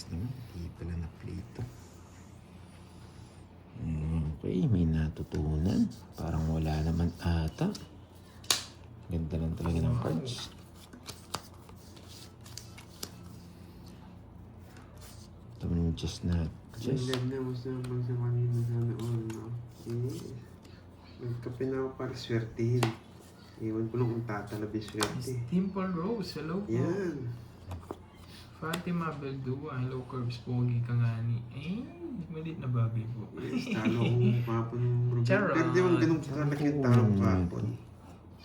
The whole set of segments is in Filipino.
Hindi pala na plito. Okay, may natutunan. Parang wala naman ata. Ganda lang talaga ng cards. Ito mo yung chess na. Chess. Ganda mo sa mga kanina sana all, no? Nagkape na ako para swertihin. Iwan ko lang kung tatalabi swerte. Dimple Rose, hello po. Yan. Fatima Beldua, hello Curbs, pogi ka nga ni. Malit na babi po. Yes, talo ko kapon ng Rubin. Charot. Pero di man ganun kakalaki yung talo ko kapon.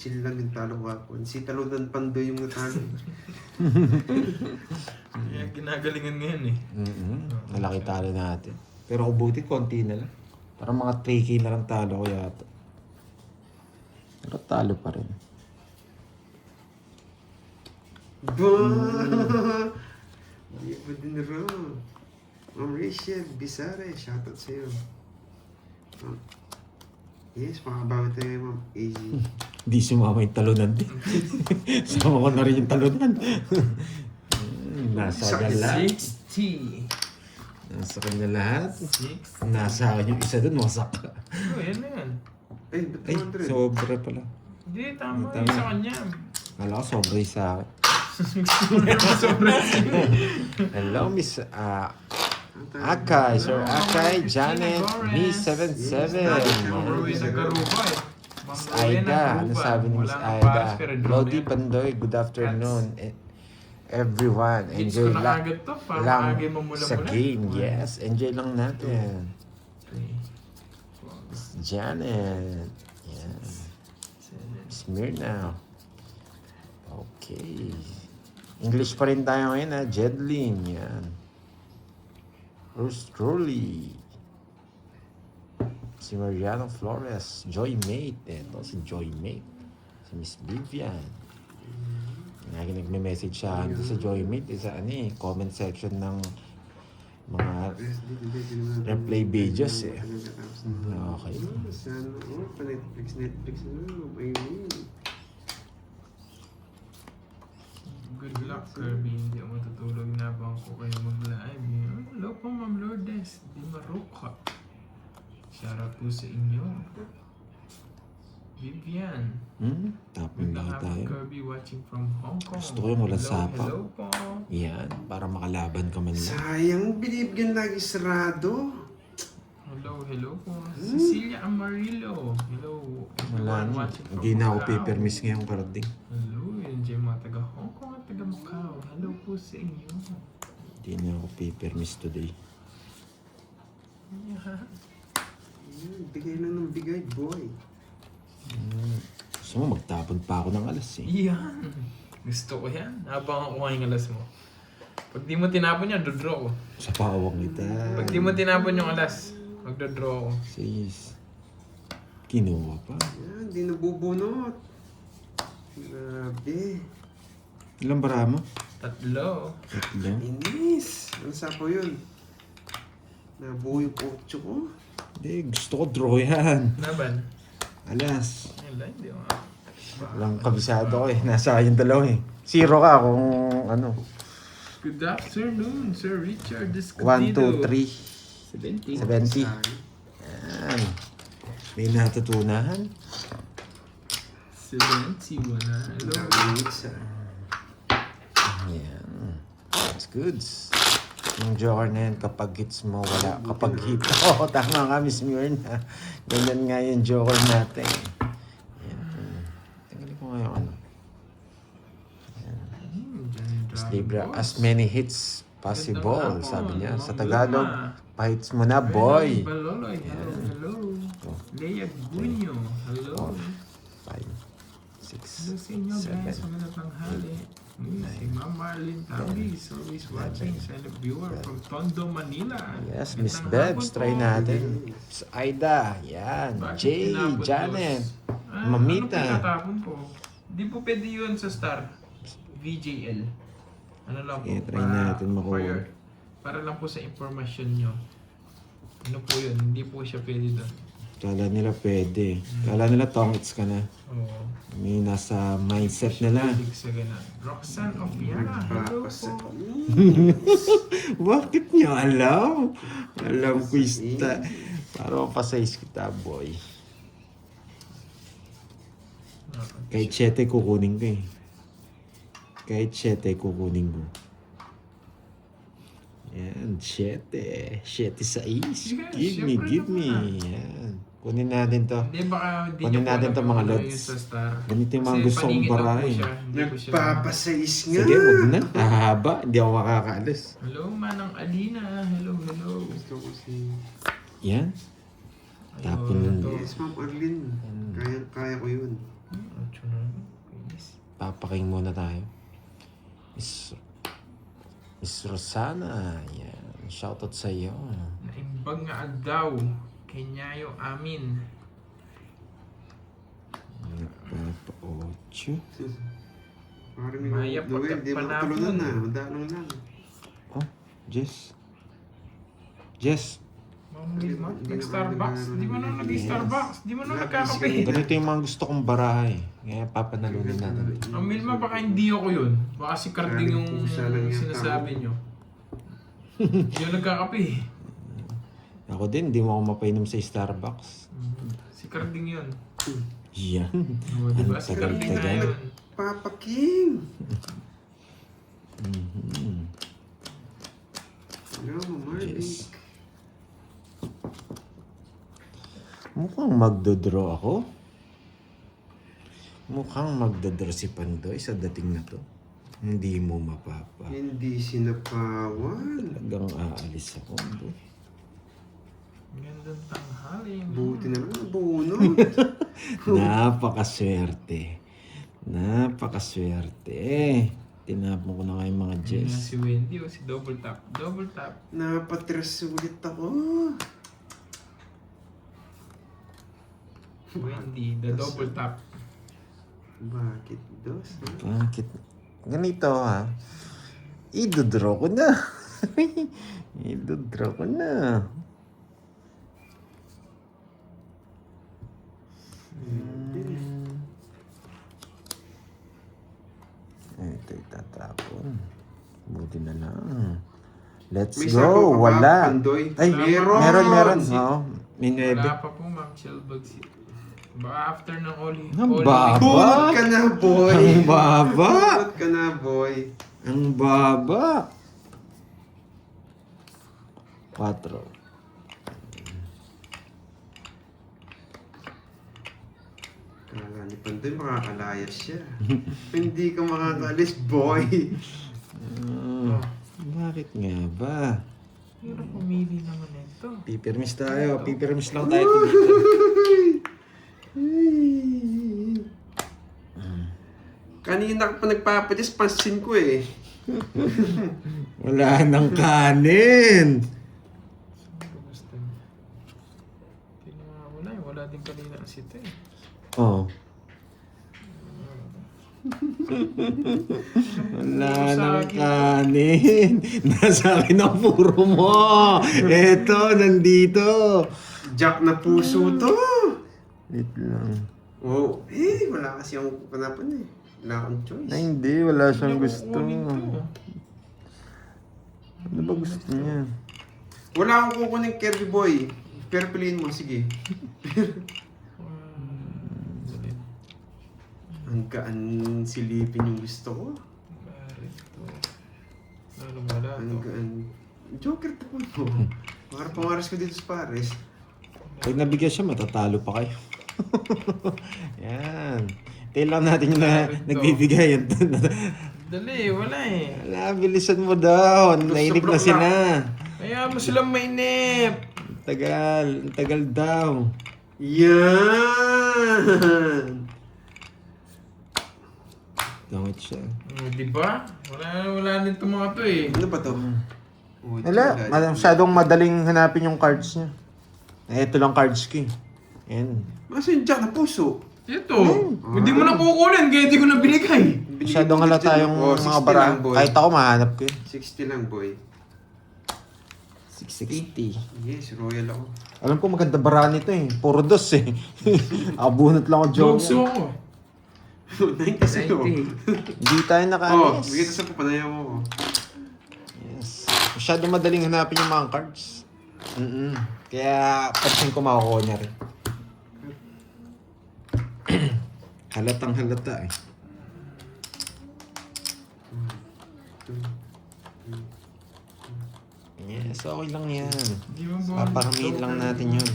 Chill lang yung talo ko kapon. Si Taludan Pando yung natalo. Kaya ginagalingan ngayon eh. Malaki talo natin. Pero kung buti, konti na lang. Parang mga 3K na lang talo ko yata. Pero talo pa rin. Di ba din rin? Ma'am Rachel Bisare, shoutout sa'yo. Yes, makabawi tayo Ma'am AG. Hindi sumama yung talunan din. Sama ko na rin yung talunan. Nasa gala. 60. Nasa kanya lahat. 6. Nasa akin yung isa dun, wasak. Oh, yan na yan. Ay, ba't Ay, 200? sobra pala. Hindi, tama. Tama. Yung sa kanya. Kala ko sobra yung sa akin. Hello, Miss Akay, Sir Akay, Janet, Mi77. Ruin na garupa eh. Miss Aida, ano sabi ni Miss Aida? Lodi Pandoy, good afternoon. Everyone, Hits ko enjoy na lang agad to. Para lang maagay mo mula sa game. Yes, enjoy lang natin. 3, Miss Janet. Yan. 7. Smirna. Okay. English pa rin tayo ngayon ha. Jedlin. Yan. Bruce Truly. Si Mariano Flores. Joy Mate. Ito si Joy Mate. Si Miss Vivian. Lagi nagme-message siya sa Joy Mate. Sa comment section ng mga replay videos eh. Okay. Sana, Netflix na. Ayun. Good luck, Kirby. Hindi ako matutulog na bang ko kayo mag-live. Hello po, Ma'am Lourdes. Di maruka. Shoutout po sa inyo. Vivian. Tapon Good na luck, tayo. Kirby watching from Hong Kong. Gusto ko yung walang Hello, sapa. hello po. Yan. Para makalaban ka man lang. Sayang, binibigyan lagi sarado. Hello po. Cecilia Amarillo. Hello. Wala Everyone na. watching from Hindi na ako Macau. paper-miss ngayong karding. Hello, yan dyan mga taga Hong Kong at taga Macau. Hello po sa inyo. Hindi na ako paper-miss today. Yeah. Ayun, bigay lang ng bigay, boy. Gusto mo, magtapon pa ako ng alas eh. Yan. Gusto ko yan. Habang ako kumain ng alas mo. Pag di mo tinapon yan, dodraw ko. Sa pawang kita. Pag di mo tinapon yung alas, magdodraw ako. Sis. Kinuha pa. Yan, di nabubunot. Grabe. Ilang bara mo? 3. Tatlo. Inis. Ano sapo yun? Nabuo yung 8 ko. Hindi, gusto ko draw yan. Naban? Alas. Wala, hindi ko. Walang kabisado ko eh. Nasa yung dalawa eh. 0 ka kung ano. Good afternoon, Sir Richard 1, 2, 3. 70. 70. Yan. May natutunahan. 71 na. Hello. Mix Yan. That's good. Yung joker na yan, kapag hits mo, wala. Kapag hit, oh, tama ka, Miss Myrna. Ganyan nga yung joker natin. Yan. Tingnan ko nga yung ano. Miss Libra, as many hits possible, sabi niya. Sa Tagalog, pa-hits mo na, boy. Baloloy, hello. Lea Gunyo, hello. 5, Hello 6, sa inyo guys, 7. magandang tanghali. Si Ma'am Marlene Tabi is always watching sa viewer from Tondo, Manila. Yes, Miss Magandang Bebs, hapon try po. natin. Miss Aida, yan. Bakit Jay, tinapon, Janet, boss? Mamita. Ano pinatapon ko? Di po pwede yun sa Star. VJL. Ano lang po? Sige, try natin makuha. Para lang po sa informasyon nyo. Ano po yun? Hindi po siya pwede doon. Kala nila pwede. Kala nila tongits ka na. Oo. May nasa mindset nila. Mahilig sa ganun. Roxanne Opiara, hello Nagpapasa. po. Bakit niyo alam? Alam ko ista. Para mapasayis kita, boy. Kahit 7 kukunin ko eh. Kahit 7 kukunin ko. Yan, 7. 7-6. Give me. Yan. Kunin natin to. Hindi, baka hindi Kunin niyo po natin alam to, yung mga ano lods. yun sa star. Ganito yung mga Kasi gusto kong paningin daw po barahin. siya, hindi po siya- Nagpapasais nga. Sige, wag na. Hahaba. Hindi ako makakaalis. Hello, Manang Alina. Hello. Gusto ko si... Yan. Ayun, Tapon ito. Yes, Ma'am Arlene. Kaya ko yun. Ocho na. Please. Papaking muna tayo. Miss Rosana. Yan. Shoutout sa iyo. Naimbag nga agdaw. Kenyayo amin. Nagpapa-8. Parang Maya, Noel, di panahon. makatulunan na. Madalong lang. Oh, Jess. Jess. Ma'am Wilma, Hindi nag-Starbucks. naman Di mo na nag-Starbucks. Di mo na nagkakape. Ganito yung mga gusto kong barahay. Kaya papanalunin natin. Ma'am Wilma, baka hindi ako yun. Baka si Carding yung Pusa lang yan, sinasabi nyo. Hindi yung nagkakape. Ako din, hindi mo ako mapainom sa Starbucks. Si Carding yun. Yan. O, diba? Si Carding na yun. Papa King! Mhm. Hello, Ma'am Arlene. Yes. Mukhang magdodraw ako. Mukhang magdodraw si Pandoy sa dating na to. Hindi mo mapapa. Hindi sinapawan. Talagang aalis ako. Boy. Gandang tanghali. Buti na lang, bunot. Napakaswerte. Napakaswerte. Tinapon ko na kayo mga Yan Jess. si Wendy o si Double Tap. Double Tap. Napatres ulit ako. Wendy, the Double Tap. Bakit, dos? Bakit? Ganito ha. Idodraw ko na. Idodraw ko na. Ito itatapon. Buti na lang. Let's May go. sapo ka ba, Wala. Pandoy? Ay, Meron. meron. Oo. May 9. Wala pa po, Ma'am Shellbug. Baka after ng Oli. Ang Oli- baba. Bunot ka na, boy. Ang baba. Bunot ka na, boy. Ang baba. 4. Kala ni Pandoy, makakalayas siya. Hindi ka makakalis, boy. Bakit nga ba? Hirap pumili naman ito. Pipirmis tayo. Pipirmis lang tayo. Kanina ka pa nagpapatis, pansin ko eh. Wala nang kanin. Gusto mo. Hindi na wala eh. Wala din kanina kasi ito eh. Oh. Wala nang kanin. Nasa akin ang puro mo. Eto, nandito. Jack na puso to. Wait lang. Oh, eh, wala kasi akong panapan eh. Wala akong choice. Ay, hindi. Wala siyang Hindi ako gusto. kukunin to. Ano ba gusto niya? Wala akong kukunin Kirby Boy. Pero piliin mo, sige. Salit. Ang gaan silipin yung gusto ko. Bakit to? Lalo wala Ang to. gaan... Joker to po. Pangaras ko dito sa Pares. Pag nabigyan siya, matatalo pa kayo. Yan. Tayo lang natin yung nagbibigay. Dali, wala eh. Wala, bilisan mo daw. Nainip na sobrang sila. Kaya mo silang mainip. Ang tagal daw. Yan! Dangit siya. Diba? Wala din itong mga to eh. Ano ba to? Oh, Wala, masyadong madaling hanapin yung cards niya. Ito lang cards ko eh. Yan. Masa yung Jack na puso? Ito. Hindi mo na kukunin kaya hindi ko na binigay. Masyadong halata yung Oh, mga 60 bara. lang, boy. Kahit ako mahanap ko eh. 60 lang, boy. 60 60. Yes, royal ako. Alam ko maganda bara nito eh. Puro dos eh. Abunot lang ako joke. Dogso ako. 9 kasi ko. 90. Hindi tayo Oh, nakaalis. bigyan sa papanayaw mo. Yes. Masyado madaling hanapin yung mga cards. Kaya, pansin ko makukuha niya rin. Halatang halata eh. Yes, okay lang yan. Hindi mo ba? Paparamihin lang natin yun.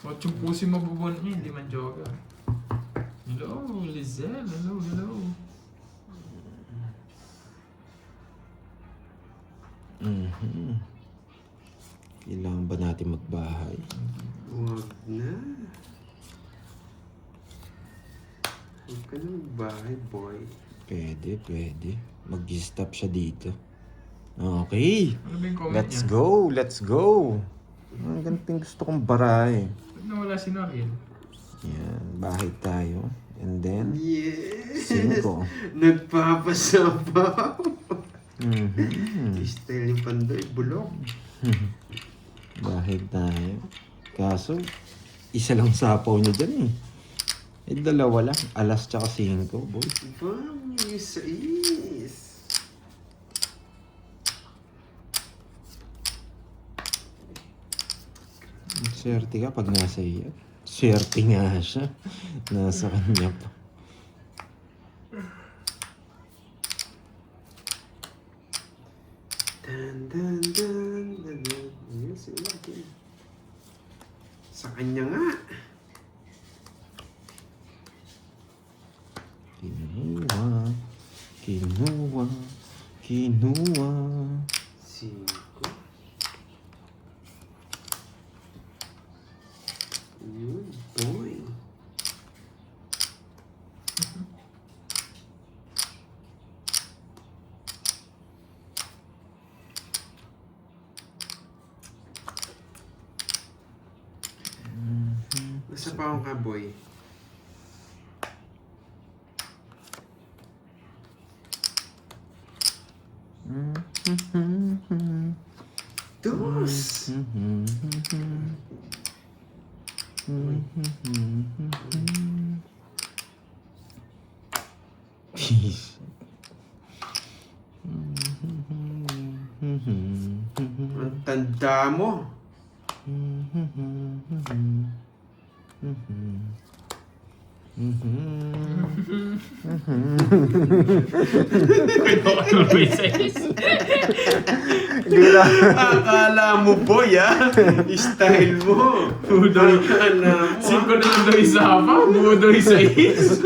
At yung pusi mabubuan niya, hindi man joker. Hello, Lizelle. Hello, hello. Kailangan ba natin magbahay? Huwag na. Huwag ka na magbahay, boy. Pwede, pwede. Mag-stop siya dito. Okay. Ano ba yung comment Let's niya? go, let's go. Ang ganting gusto kong baray. Ba't nawala si Noriel? Yan, bahay tayo. And then, Yes! 5. Nagpapasapaw. Mhm. Style yung pandoy, bulok. Bahay tayo. Kaso, isa lang sapaw niya dyan eh. Eh, dalawa lang. Alas tsaka 5, boy. Bang, is. Swerte ka pag nasa iyo. Swerte nga siya. Nasa kanya pa. Dan, dan, dan, dan, dan. Yes, okay. Sa kanya nga. Kinuha, kinuha, kinuha. 5. Yun, boy. Nasa pa ka, boy. Dos. Peace. Ang tanda mo. Akala mo, boy, ah. Style mo. Budoy. Akala mo, Siko na lang daw isa pa. Budoy sa is.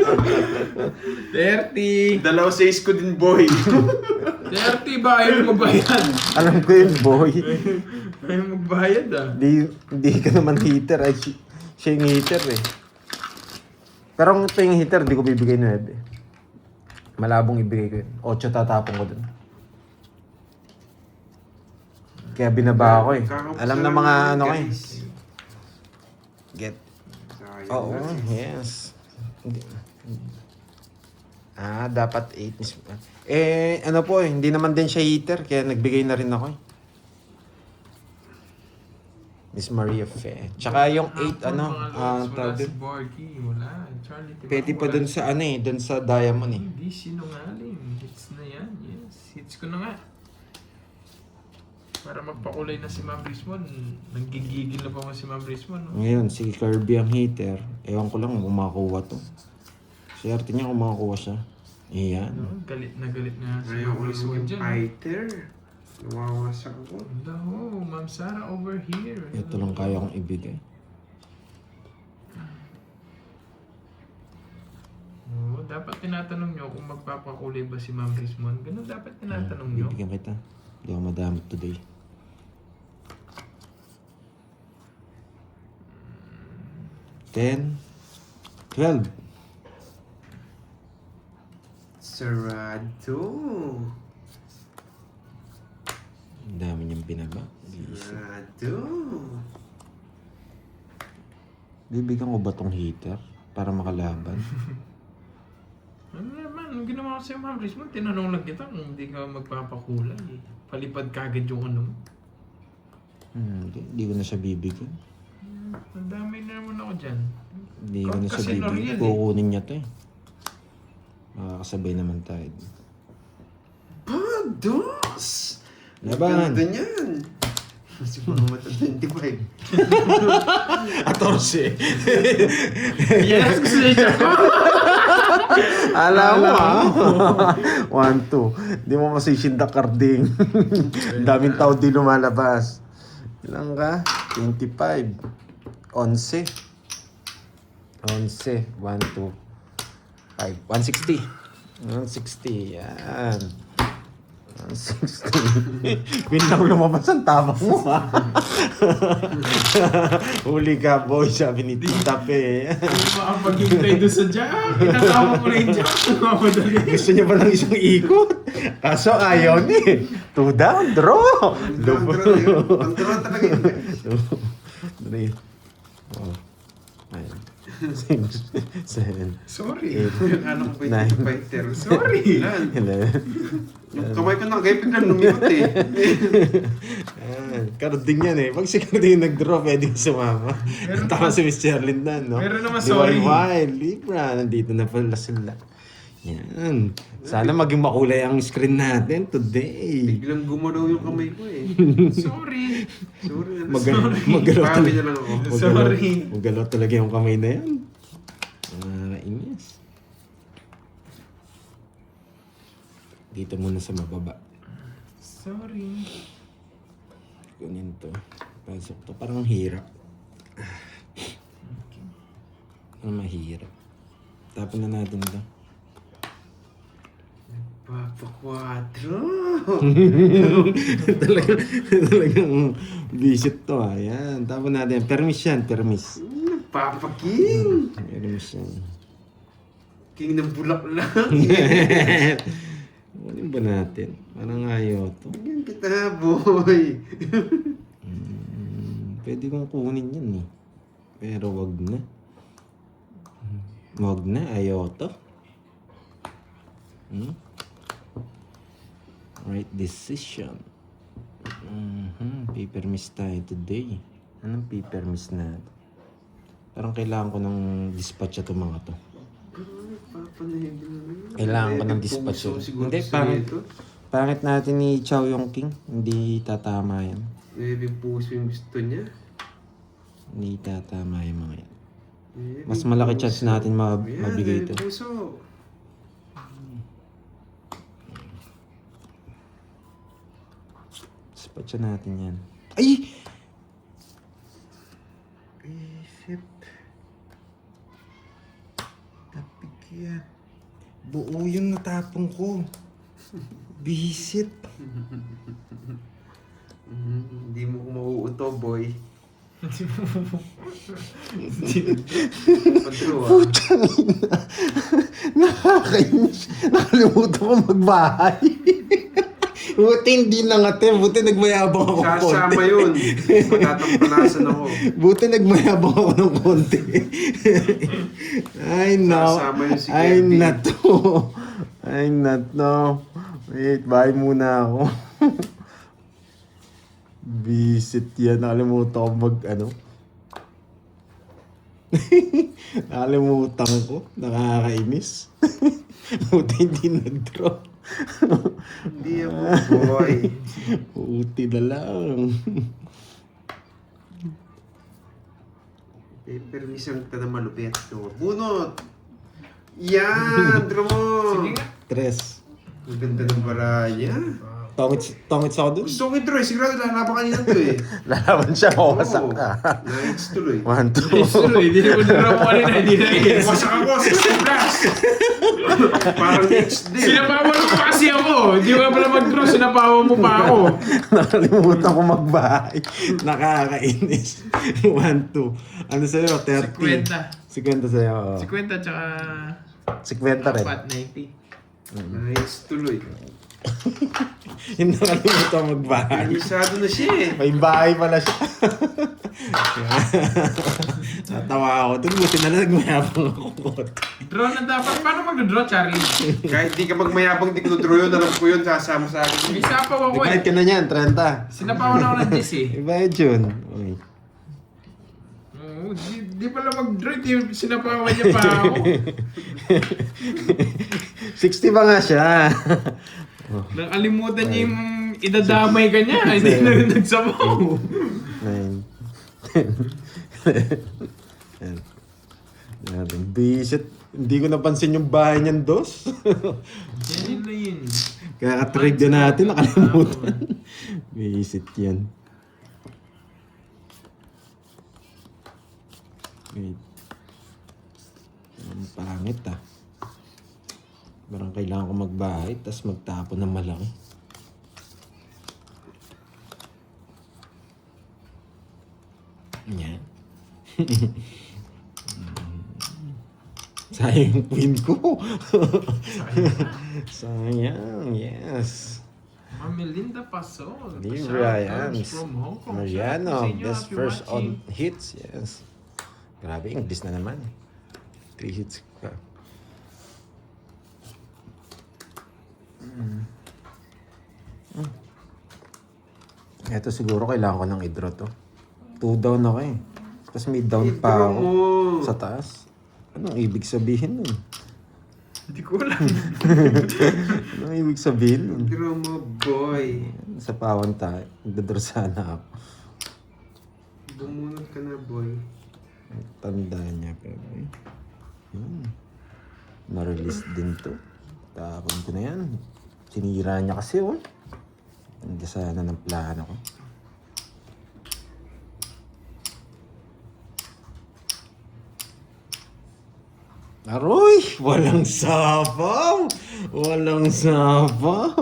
30. 2-6 ko din, boy. 30 ba? Ayaw magbayad. Alam ko yun, boy. Ayaw magbayad ah. Di ka naman hitter. Ay, siya yung hitter eh. Pero kung ito yung hitter, di ko bibigay 9. Malabong ibigay ko yun. 8 tatapon ko dun. Kaya binaba ako eh. Alam na mga ano ko eh. Get. Oo, yes. Dapat 8 mismo. Eh, ano po eh, hindi naman din siya heater, kaya nagbigay na rin ako eh. Miss Maria Fe. Tsaka yung 8, Wala tawag si dun. Borky. Wala. Charlie Tibac. Pwede pa dun sa ano eh, dun sa diamond eh. Hindi sinungaling. Hits na yan. Yes. Hits ko na nga. Para magpakulay na si Ma'am Rismon. Nanggigigil na pa mo si Ma'am Rismon. No? Ngayon, si Kirby ang heater. Ewan ko lang kung makuha to. Swerte niya kung makakuha siya. Ayan. No? Galit na si Ayaw Ma'am ko Rismon lang dyan. fighter. Nawawasak ako. Hello, Ma'am Sarah over here. Ito lang kaya kong ibigay. Oo, dapat tinatanong nyo kung magpapakulay ba si Ma'am Rismon. Ganun dapat tinatanong nyo. Bibigyan kita. Hindi ako madamot today. Ten. 12. Sarado. Ang dami niyang binaba. Sarado. Bibigyan ko ba tong heater para makalaban? Ano naman, ang ginawa ko sa'yo, Ma'am Riz mo, tinanong lang kita kung hindi ka magpapakulay. Palipad kagad yung ano mo. Hindi ko na siya bibigyan. Ang dami na naman ako dyan. Hindi ko na siya Kasi L'Oreal bibigyan. eh. Kukunin niya to eh. Makakasabay naman tayo. Dos! Laban! Ganda niyan. Si mga mata 25. 14. Yes, gusto niya siya. Alam mo ah. 1, 2. Hindi mo masishinda karding. Daming tao di lumalabas. Ilang ka? 25. 11. 11. 1, 2. 5. 160. 160. Yan. 160. Bintang lumabas ang tama mo ha. Huli ka boy, sabi ni Tita Pe. Hindi makapaghintay doon sa jack. Kinatama ko na yung jack. Mamadali. Gusto niya ba ng isang ikot? Kaso ayaw ni. 2 down, draw. Ang draw yun. Ang draw talaga yun. 3. Oh. 9. 6. 7. Sorry. Akala ko ba yung fighter? Sorry. Ilan? 11. Yung kamay ko na kaya biglang lumikot eh. Karding yan eh. Pag si Karding nag-draw, pwedeng sumama. Meron Tama naman- si Miss Cherlyn na, no? Meron naman, Di sorry. Wild, Libra. Nandito na pala sila. Yan. Sana maging makulay ang screen natin today. Biglang gumalaw yung kamay ko eh. Sorry. Sorry. Magalaw Pami talaga. na lang ako. Sorry. Magalaw talaga yung kamay na yan. Inis. Dito muna sa mababa. Sorry. Kunin to. Pasok to. Parang hirap. Parang mahirap. Tapon na natin to. Papa 4. Talagang visit to ha. Yan. Tapon natin. Permis yan. Permis. Papa King. Permis yan. King ng bulaklak. Kunin ba natin? Parang ayaw to. Yan kita, boy. Pwede kong kunin yan eh. Pero wag na. Wag na. Ayaw to. Right decision. Paper miss tayo today. Anong paper miss na? Parang kailangan ko ng dispatch ito mga to. Papa na yun. Kailangan ko ng dispatch. Hindi, pangit natin ni Chow yung King. Hindi tatama yan. Maybe puso yung gusto niya. Hindi tatama yung mga yan. Maybe Mas malaki puso. chance natin Yan, mabigay maybe ito. puso. Dispatch natin yan. Ay! Isip. Tapig yan. Buo yung natapong ko. Bisit. Hindi mo ko mauuto, boy. Padro ah. Nakakainis. Nakalimutan ko magbahay. Buti hindi nangate. Buti nagmayabang ako ng konti. Sasama yun. Matatampanasan ako. Buti nagmayabang ako ng konti. Ay, no. Sasama yun si Ay, Kevin. nato. Ay, nato. Wait, bye muna ako. Visit yan. Nakalimutan ko Nakalimutan ko. Nakakainis. Buti hindi nag-draw. Hindi ako, boy. Buti na lang. Permis yung kita na malupit. So, bunot! Yan! Draw mo! Sige nga. 3. Ang ganda ng baraya. Tongits ako dun. Gusto ko i-draw. Sigurado lalaban kanina to eh. Lalaban siya. Mawasak Oo. ka. Nice tuloy. 1, 2. Sorry, hindi na ko na kanina. Hindi na Wasak ako! 60 plus! Parang HD. Sinapawan mo pa kasi ako. Hindi ko na pala mag-draw. Sinapawan mo pa ako. Nakalimutan ko magbahay. Nakakainis. 1, 2. Ano sa'yo? 30. 50 sa'yo. 50 tsaka 50 rin. 90. Nice tuloy. Hindi nakalimutan magbahay. Permisado na siya eh. May bahay pala siya. Natawa ako. Doon buti na lang nagmayabang ako. Draw na dapat. Paano mag-draw, Charlie? Kahit di ka magmayabang di ko draw yun, alam ko yun, sasama sa akin. May sapaw ako Nag-guide eh. ka na niyan, 30. Sinapawan ako ng Gis eh. Iba yun. Uy. Oo, di pala mag-draw. Sinapawan niya pa ako. 60 ba nga siya? Nakalimutan niya yung idadamay ka niya. Hindi na rin nagsapaw. 9. 10. Bisit. Hindi ko napansin yung bahay niyan, dos. Yan na yun. Kaya ka-trade na natin, nakalimutan. Bisit yan. Wait. Ang pangit ah. Parang kailangan ko magbahay, tapos magtapon ng malaki. Yan. Sayang yung queen ko. Sayang, yes. Mamilinda Pasol. Libra, Shoutouts yan. from Hong Kong. Mariano, Shoutouts sa inyo, best happy first watching. on hits, yes. Grabe, English na naman. 3 hits ka. Ito siguro kailangan ko ng i-draw to. 2 down ako eh. Tapos may down pa I-draw ako mo. sa taas. Anong ibig sabihin nun? Hindi ko alam. Anong ibig sabihin nun? Draw mo, boy. Sa pawan tayo. Nagdadraw sana ako. Bumunot ka na, boy. Tandaan niya pero eh. Na-release din to. Tapon ko na yan. Sinira niya kasi oh. Hindi sana ng plano ko. Aroy! Walang sapaw! Walang sapaw!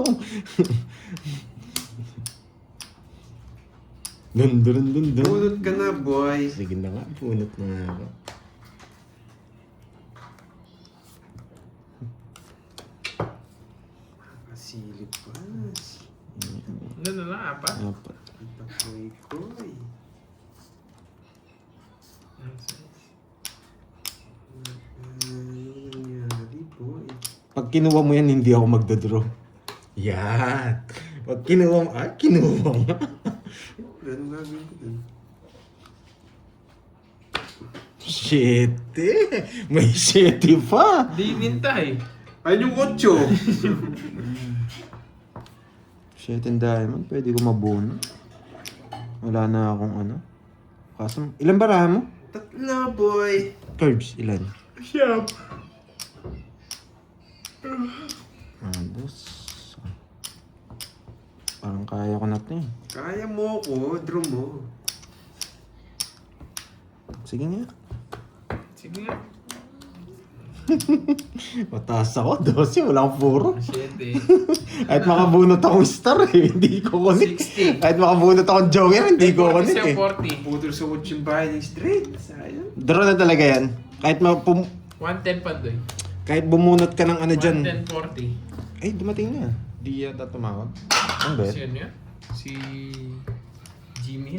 dun dun dun dun. Bunot ka na, boy. Sige na nga, punot na nga ako. Kasilip pa. Ano na lang, apat? Apat. Koy. Ano nangyari, boy? Pag kinuha mo yan, hindi ako magdodraw. Yan. Pag kinuha mo, kinuha mo. Anong gagawin ko dun? Shit eh. May shit pa. Di nintay. Ayun yung 8. Shit and diamond, pwede ko mabuno. Wala na akong ano. Kaso, ilan baraha mo? 3, boy. Cards, ilan? Siyap. Dos. Parang kaya ko na ito eh. Kaya mo ko, draw mo. Sige nga. Sige nga. Mataas ako, 12, wala akong puro. Shit eh. Kahit makabunot akong star eh, hindi ko kunik. 60. Kahit makabunot akong joker, hindi ko kunik Siya eh. 40. Putol sa 8 yung bahay ng straight. Sayang. Draw na talaga yan. Kahit, 110 pa doy. kahit bumunot ka ng ano dyan. 110, 40. Ay, dumating na. Di yata tumawag. Ang bet? Si ano yan? Si Jimmy.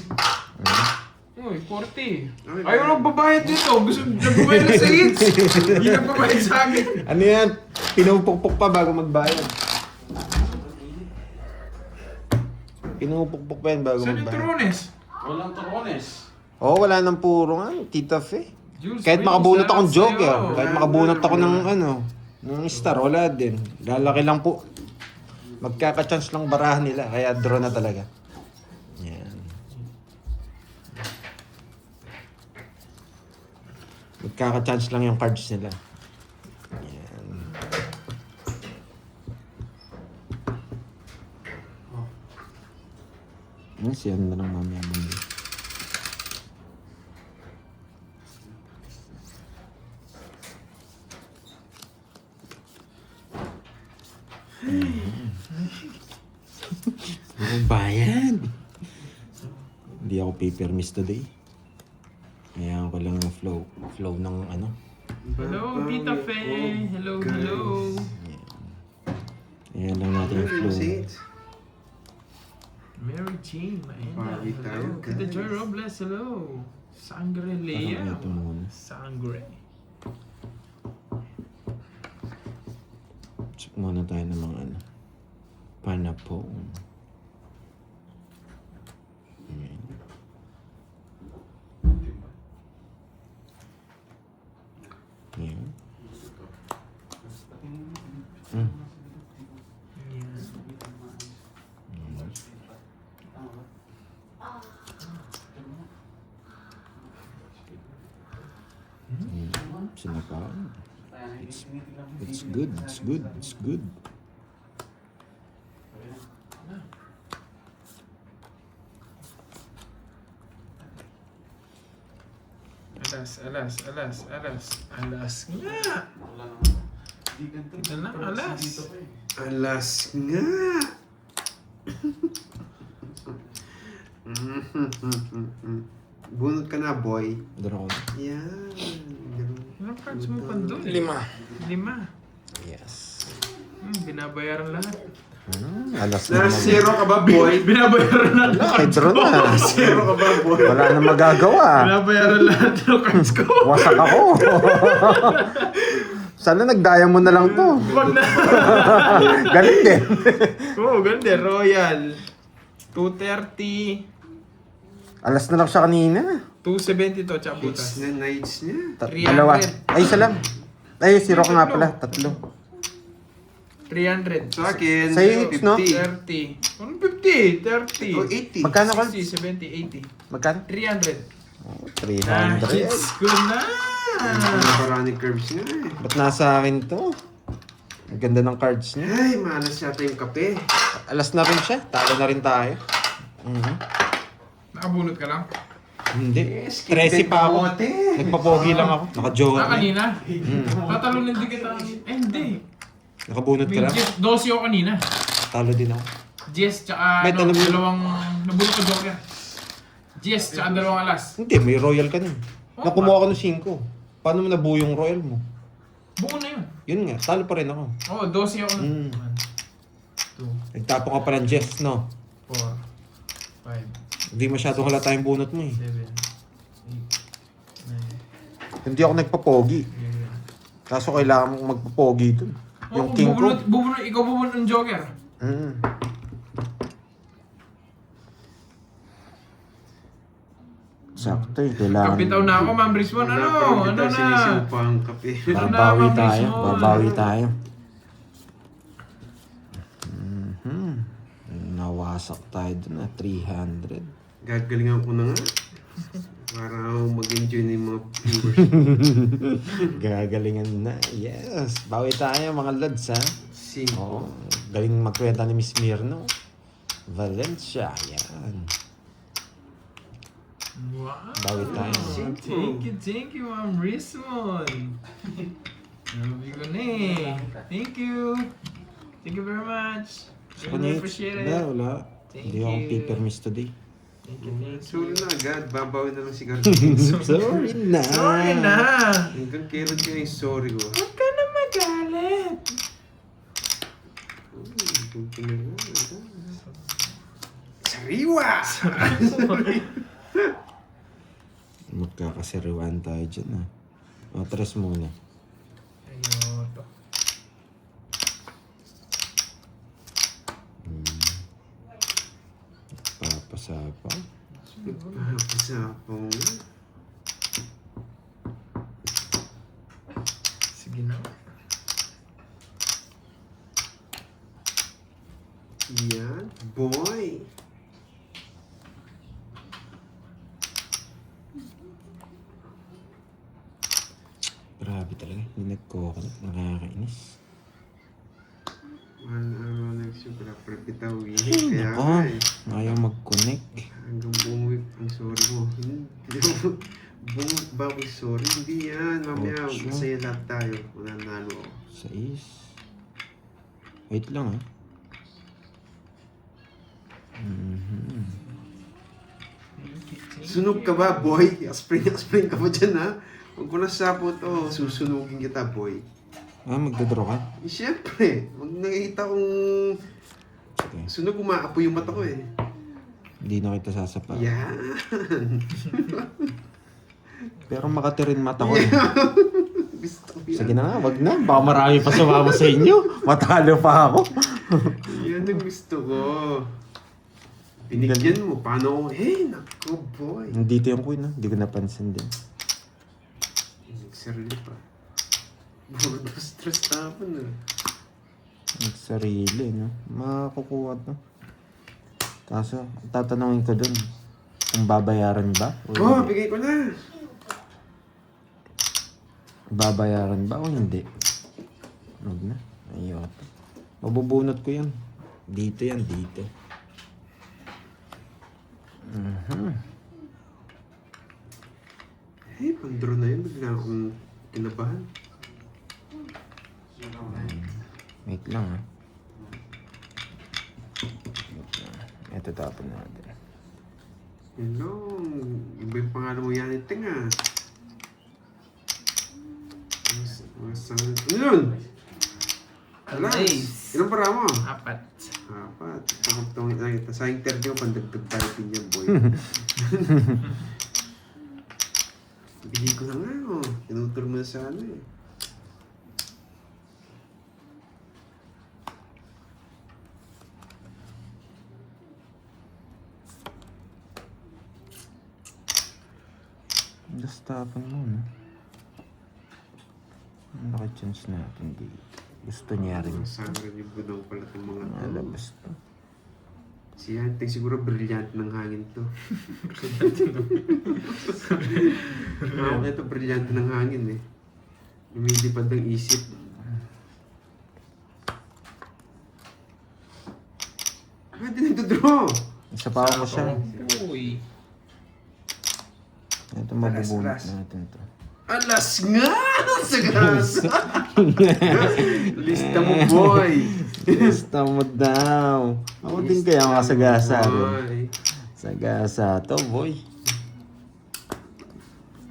Uy, 40. Ayaw na magbabayad dito. Gusto nagbabayad na sa hits. Hindi nagbabayad sa akin. Ano yan? Pinupukpuk pa bago magbayad. Pinupukpuk pa yan bago Saan yung magbayad. Turones? Walang torones. Oo, wala nang puro nga. Tita Fe. Jules, Kahit Springs, makabunot akong salamat joker. sa'yo. Kahit makabunot ako ng ano. Ng star, wala din. Lalaki lang po. Magkaka-chance lang barahan nila. Kaya draw na talaga. Yan. Magkaka-chance lang yung cards nila. Yan. Siya na lang mamaya bumili. Bayad. Hindi ako paper miss today. Kaya ko lang yung flow ng ano. Hello, Tita Fe. Hello, hello. Ayan lang natin yung flow. Mary Jane, Maenda. Barbie tayo, Hello. Kita guys. Joy Robles, hello. Sangre Lea. Parang ito muna. Sangre. Check muna tayo ng mga ano. Panapong. Ayan. Ayan. Mm. Sinakaan. It's good, it's good, it's good. Alas nga. Ito na, alas. Alas nga! Bunot ka na, boy. Draw. Yan. Anong cards mo pa doon? 5. 5. Yes. Binabayaran lahat. Alas na Na zero ka ba, boy? Binabayaran lahat. Wala, may draw na. Zero ka ba, boy? Wala na magagawa. Binabayaran lahat ng cards ko. Wasak ako. Sana nag-diamond na lang to. Wag na. Galing din. Oo, ganda. Royal. 230. Alas na lang siya kanina. 270 to, tsaka Hits butas. na, nights niya. 300. Dalawa. Ay, isa lang. Ay, zero ka nga pala. 3. 300. Sa akin, Sa'yo, hits, no? 30. Anong 50? 30. O, 80. Magkano ka? 60, 70, 80. Magkano? 300. Oh, Ah, 300. hits ko na. Marami curves nga eh. Ba't nasa akin to? Ang ganda ng cards niya. Ay, malas yata yung kape. Alas na rin siya. Talo na rin tayo. Nakabunot ka lang? Hindi. 13 pa ako. Nagpapogi lang ako. Naka-jowa. Kanina? Tatalunin din kita. Hindi. Nakabunot ka May lang. 12 ako kanina. Talo din ako. Jess tsaka May tanong- dalawang... Nabunot ko joker. Jess tsaka dalawang alas. Hindi, may royal ka nun. Oo, Nakumuha ka ng 5. Paano mo nabuo yung royal mo? Buo na yun. Yun nga, talo pa rin ako. Oo, 12 ako. Mm. 1, 2, Nagtapon ka pa ng Jess, no? 4, 5, Hindi masyadong halata yung bunot mo eh. 7, 8, 9, Hindi ako nagpapogi. 11. Kaso kailangan mong magpapogi dun. Yung king ko. Ikaw bubunot ng joker. Sakto eh, kailangan. Kapitaw na ako, Ma'am Brisbane. Ano na? Sinisipa ang kape. Babawi Ano na, tayo, Ma'am babawi tayo. Nawasak tayo dun na 300. Gagalingan ko na nga. Para mag-enjoy na yung mga viewers. Gagalingan na. Yes, bawi tayo mga lads ha. Simple. Oo, galing magkwenta ni Miss Mirno. Valencia, yan. Wow. Bawi tayo. Thank you, Ma'am Brisbane. Sabi ko na eh. Thank you very much. Really appreciate it. Wala. Thank Hindi ako you. pipermiss today. Thank you. Sorry na agad. Babawi na lang si Carl. Sorry na. Sorry na. Hanggang kailan ka yung sorry ko. Huwag ka na magalit. Sariwa! Magkakasariwaan tayo dyan ha. O, tres muna. Ayun to. Papasapa. Pasapong. Sige na. Yan. Boy! Grabe talaga. Hindi nagko-connect. Nakakainis. One araw nagsubra prepitawin. Ay, Kaya nako. nga eh. Ayaw mag-connect. Hanggang bumuwi ang sorry mo. Hindi mo. Bumuwi ba ako sorry? Hindi yan. Mamaya Ocho. masaya lahat tayo. Mananalo ako. 6. Wait lang ha. Sunog ka ba, boy? Spring ka ba dyan, ha? Huwag ko na sapo to. Susunugin kita, boy. Magdodraw ka? Eh, siyempre. Huwag nakikita kong Sige. sunog, umaapoy yung mata ko eh. Hindi na kita sasapa. Yan. Pero makatirin mata ko. eh. Gusto ko yan. Sige na nga, wag na. Baka marami pa sumama sa inyo. Matalo pa ako. Yan ang gusto ko. Binigyan mo. Paano ako? Hey, nako boy. Dito yung queen, no? Hindi ko napansin din. Nagsarili pa. Bawad ko stress tapon eh. Nagsarili, no? Makukuha to. Kaso, tatanungin ko dun. Kung babayaran ba? O Oh, hindi. bigay ko na. Babayaran ba o hindi? Huwag na. Ayun. Mabubunot ko yan. Dito yan, dito. Hey, pang-draw na yun. Bigla akong kinabahan. Wait lang, ha. Wait lang. Ito tapon natin. Hello. Iba yung pangalan mo yan iting ah. Ano yun? Alas. Ace. Ilang para mo? 4. Apat. Tungtong lang ito. Sa interview, pandagdag typing yan, boy. Bili ko na nga, oh. Tinuturo mo na sa ano eh. Just tapon mo, no? Ang naka-chance natin dito. Gusto niya rin. Sana rin yung budong pala itong mga to. Malabas to. Si Hunting siguro brilyante ng hangin to. Ako ito brilyante ng hangin eh. Lumilipad ng isip. Pwede na ito-draw! Isa pa ako siya. Uy. Ito mabubunot Alas. natin to. Alas nga! Sagasa! Lista mo, boy! Lista mo daw. Ako din kaya makasagasa rin. Boy. Sagasa to, boy.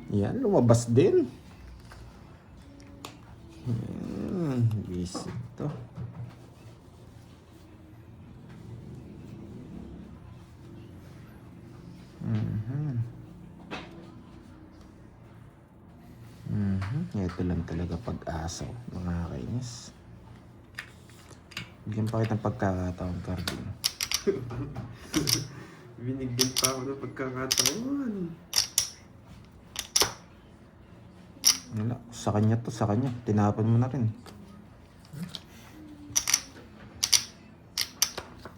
Yan, lumabas din. Yan, visit to. Ito lang talaga pag-asa, mga kainis. Bigyan pa kitang pagkakataon, Carding. Binigyan pa ako ng pagkakataon. Wala, sa kanya to, sa kanya. Tinapon mo na rin.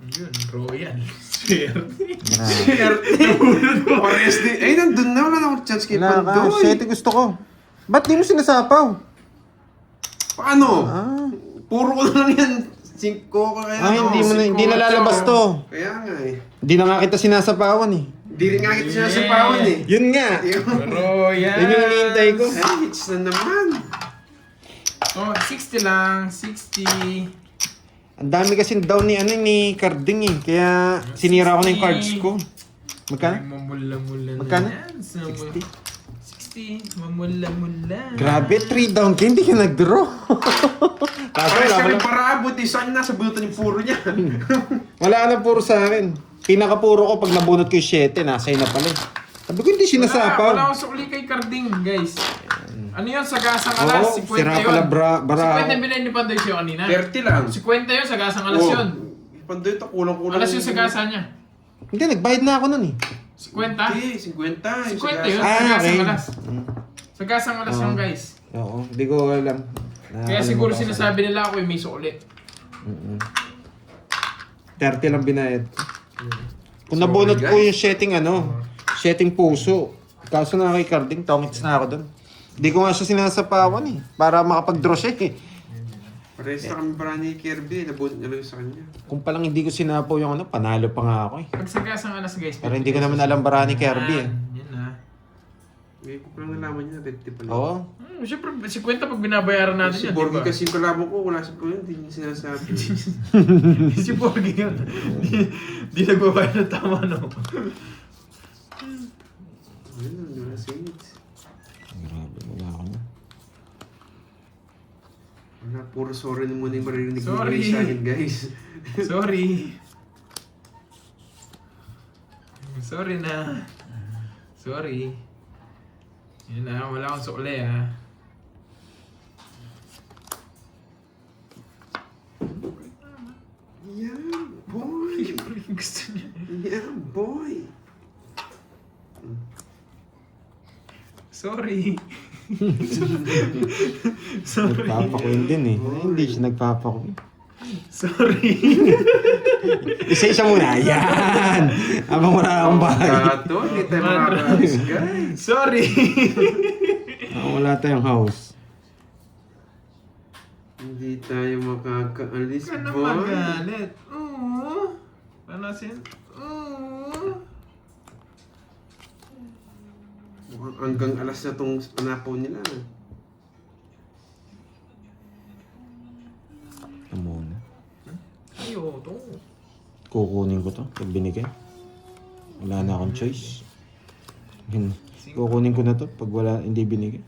Yun, Royal. Swerte. Grabe. Parehas din. Ay, nandun na. Wala na akong chance kay Wala ka, Pandoy. 7 gusto ko. Ba't di mo sinasapaw? Paano? Ah, Puro ko na lang yan. 5 ko kaya ay, hindi mo na, hindi Cinco, nalalabas ocho. to. Kaya nga eh. Hindi na nga kita sinasapawan eh. Hindi rin nga kita sinasapawan eh. Yun nga. Royal. Yun yung hinihintay ko. Ay, hits na naman. Oh, 60 lang. 60. Ang dami kasi down ni Carding eh. Kaya sinira ko na yung cards ko. Magkano? Mamula-mula na Magkano? yan. 60. 60. Mamula-mula. Grabe, 3 down ka, hindi ka nag-draw. Kaso Parehas wala kami pala. parabot eh. Saan nasa bunutan yung puro niya? Wala na puro sa akin. Pinakapuro ko pag nabunot ko yung 7, nasa na pala eh. Sabi ko hindi Wala sinasapaw. akong sukli kay Carding, guys. Ano yun? Sagasang Oo, alas? 50 sira yun. pala bara 50 binay ni Pandoy siya kanina. 30 lang. 50 yun, sagasang alas Oh, yun. Pandoy ito, kulang-kulang. Alas yung sagasa niya. Hindi, nagbayad na ako nun eh. 50? Hindi, 50. 50 yun, Ah, sagasang okay. alas. Sagasang alas Oo. yun, guys. Oo, hindi ko alam. Kaya siguro sinasabi nila ako yung may sukli. 30 lang binayad ko. Kung nabunot ko yung setting puso. Kaso na kay Carding, tongits na ako dun. Hindi ko nga siya sinasapawan eh. Para makapag-draw siya eh. Parehas na kami para ni Kirby. Nabunod na lang sa kanya. Kung palang hindi ko sinapaw yung panalo pa nga ako eh. Pag sagasang alas, guys. Pero hindi ko naman alam bara ni Kirby eh. Yan na. Ngayon ko lang nalaman niya, 50 pala. Oo. Siyempre, 50 pag binabayaran natin Si yan, Borgi diba? kasi yung kalabo ko, wala sa po yun, hindi niya sinasabi. Si Borgi yun. Di nagbabayad ng tama, no? Ayun, hindi wala sa hits. Grabe, wala ako na. Wala, puro sorry na muna yung maririnig Sorry. sa akin, guys. Sorry. Sorry na. Sorry. Yun na, wala akong sukle ha. Yan, boy. Gusto niya. Yan, boy. Sorry. Sorry. Nagpapakuin din eh. Ay, hindi siya nagpapakuin. Sorry. Isa-isa muna. Yan! Habang wala akong bahay. Kato, hindi tayo makakaalis, guys. Sorry. Habang wala tayong house. Hindi tayo makakaalis, Ka na boy. magalit. Oo. Panasin. Oo. Mukhang hanggang alas na tong panapaw nila. Ito muna. Ayaw to. Kukunin ko to pag binigay. Wala na akong choice. Kukunin ko na to pag wala, hindi binigay.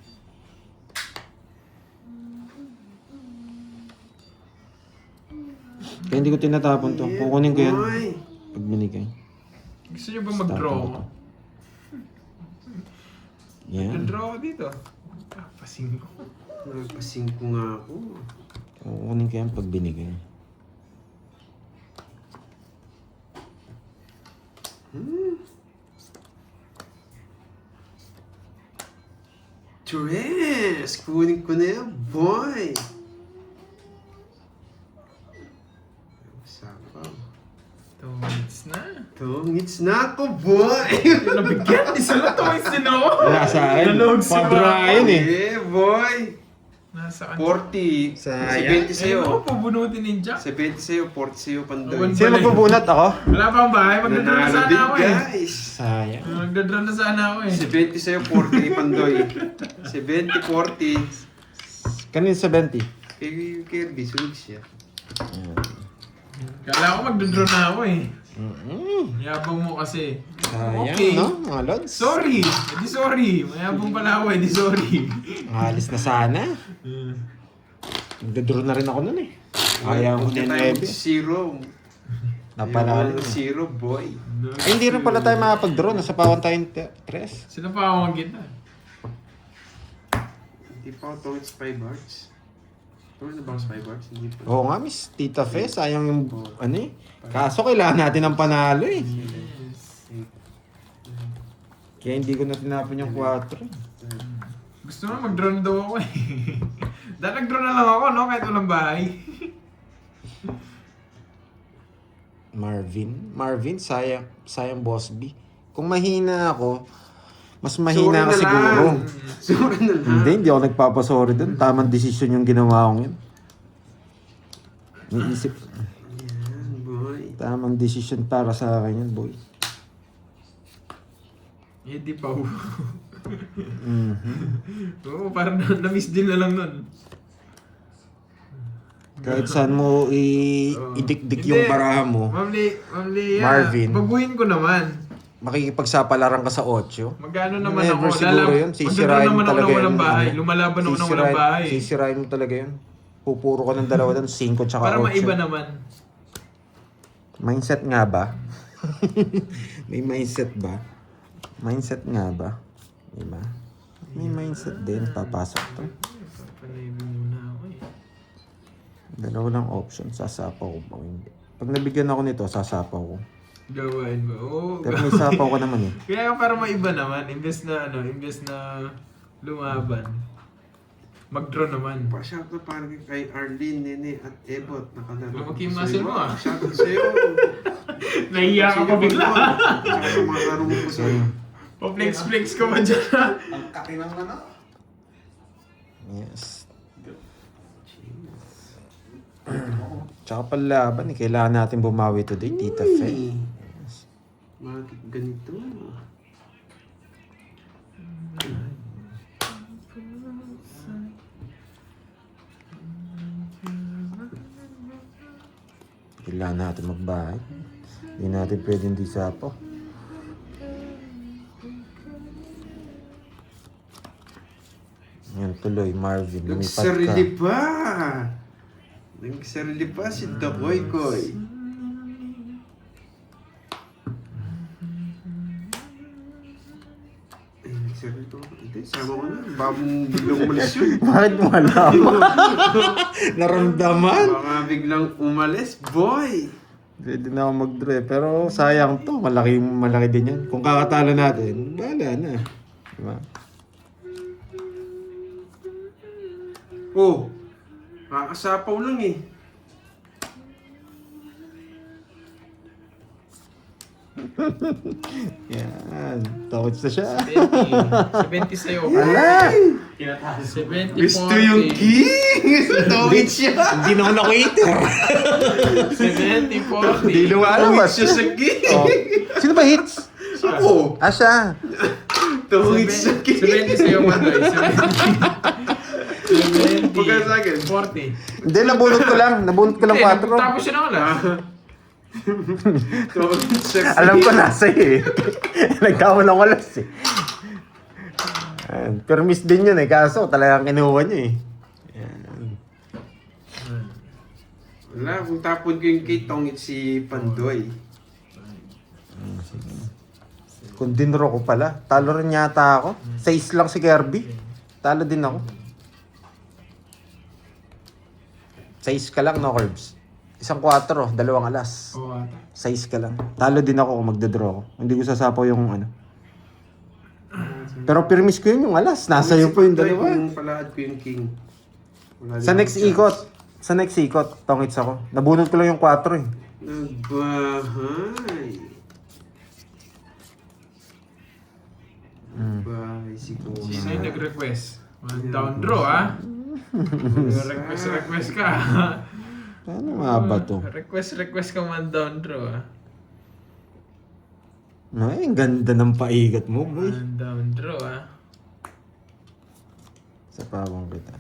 Kaya hindi ko tinatapon to. Kukunin ko yan Boy. pag binigay. Gusto niyo ba mag-draw? Tapon ko to. Yan. Mag-draw ako dito. Pasing ko. Nagpasingko nga ako. Kukunin ko yan pag binigay. Tres! Kunin ko na yan, boy! Sapaw. 2 minutes na. Tungits na ako, boy! Nabigyan. Isa lang 2 minutes din ako. Wala sa akin. Nalog si Padra Mama. yun eh. Eh, boy! Nasa 40. Sayang. 70 Eh, sa'yo. ako pubunutin ni Jack. 70 sa'yo, 40 sa'yo, pandoy. Awan. Sino magbubunat ako? Wala pa ang bahay. Magdadraw na Nanalo sana din, ako eh. guys! Sayang. Magdadraw na sana ako eh. 70 sa'yo, 40 pandoy. 70, 40. Kanin 70. Kay Kirby, sunod siya. Yan. Kala ko magdadraw na ako eh. Mm-mm. Yabang mo kasi. Sayang, Okay. no? Mga lods. Sorry! Edi sorry! Mayabang pala ako, edi sorry. Alis na sana. Nagdadraw na rin ako nun eh. Kaya ko Huwag din na tayo 9. zero. Napanalo. Zero, boy. Ay, hindi rin pala tayo makapag-draw. Nasa pawan tayong 3. Sino pa ako magkita? Hindi pa ako tungits 5 hearts. Tungits na ba ako 5 hearts? Hindi pa. Oo nga, Miss Tita Fe. Sayang yung ano eh. Kaso kailangan natin ng panalo eh. Yes. Kaya hindi ko na tinapon yung 4 eh. Gusto mo mag-draw na daw ako eh. Dahil nag-draw na lang ako, no? Kahit walang bahay. Marvin, sayang Boss B. Kung mahina ako, mas mahina ka siguro. Sorry na lang. Hindi ako nagpapasorry dun. Tamang desisyon yung ginawa kong yun. Niisip, Yan, boy. tamang desisyon para sa akin yun, boy. Eh, di pa. Mhm. Oo, parang na-miss din na lang nun. Kahit saan mo idikdik yung baraha mo, Ma'am Lee, Marvin. baguhin ko naman. makikipagsapalaran ka sa 8. Magkano naman Never ako? siguro yun. Sisirain mo naman ako talaga ng walang yun. bahay. Lumalaban ako ng walang bahay. Sisirain mo talaga yun. Pupuro ka ng dalawa doon, 5 tsaka 8. Para maiba naman. Mindset nga ba? May mindset ba? Mindset nga ba? Diba? May mindset din. Papasok to. Papanayabin muna ako eh. Dalawa lang option. Sasapaw ko ba o hindi? Pag nabigyan ako nito, sasapaw ko. Gawain ba? Oo. Pero may sapaw ko naman eh. Kaya para maiba naman, imbes na lumaban, mag-draw naman. Pa-shout na parang kay Arlene, Nene, at Ebot. Nakalaro. Lumaki yung muscle mo, ah. Shout out sa'yo. Nahiya ka pa bigla. Tsaka sa mga laro mo po sa'yo. Pa-flex-flex ka ba dyan? Ang kaki ng ano? Yes. Tsaka palaban eh. Kailangan natin bumawi today, Tita Fe. Bakit ganito? Kailangan natin magbahay. Hindi natin pwedeng di sapaw. Yan tuloy, Marvin. Lumipat ka. Nagsarili pa! Nagsarili pa si Dakoy Koy. Ay, Seryoso. Hindi, sama ko na. Baka biglang umalis yun. Bakit mo alam? Naramdaman? Baka biglang umalis, boy! Pwede na ako mag-draw eh. Pero sayang to. Malaki din yan. Kung kakatalo natin, bahala na. Diba? Oh, kakasapaw lang eh. Yan. Tawad na siya. 70 sa'yo. Ala! 70, Gusto yung king! Tawid siya! Hindi naman ako hater. 70, 40. Hindi lumalabas. Siya sa king! Oh. Sino ba hits? Ako! Ah, siya. Tawid sa king! 70 sa'yo, Mandoy. 70. Pagka sa akin. 40. Hindi, nabunot ko lang. Nabunot ko lang 4. Tapos yun ako lang. Tawid sa king! Alam ko nasa iyo eh. Nagkawa ng walas eh. Pero miss din yun eh. Kaso talagang kinuha niya eh. Yan. Wala, kung tapon ko yung kay Tongit si Pandoy. Kung dinro ko pala. Talo rin yata ako. 6 lang si Kirby. Talo din ako. 6 ka lang, no, Curbs? Isang 4, 2 alas. Oo, ata. 6 ka lang. Talo din ako kung magdodraw ako. Hindi ko sasapaw yung ano. Pero permis ko yun yung alas. Nasa iyo po yung dalawa. Kung palaad ko yung king. Wala Sa din next ako ikot. Sa next ikot, tongits ako. Nabunot ko lang yung 4 eh. Nagbahay. Hmm. Bahay si Kuya. Sino yung nag-request? One down draw, ah. Request ka. Ano nga ba to? Request ka one down draw, ah. Ay, ang ganda ng paigat mo, boy. One down draw, ah. Sa pawang kita.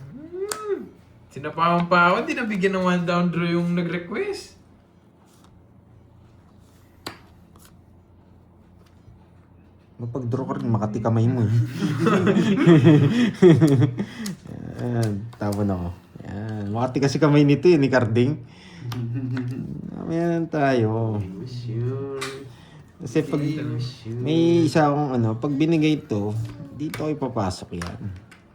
Sinapawan pa ako, hindi nabigyan ng one down draw yung nag-request. Mapag-draw ka rin, makati kamay mo eh. Yan, tawon ako. Yan, makati kasi kamay nito eh, ni Carding. Mamaya tayo. Sure. Kasi pag may isa akong ano, pag binigay ito, dito ko ipapasok yan.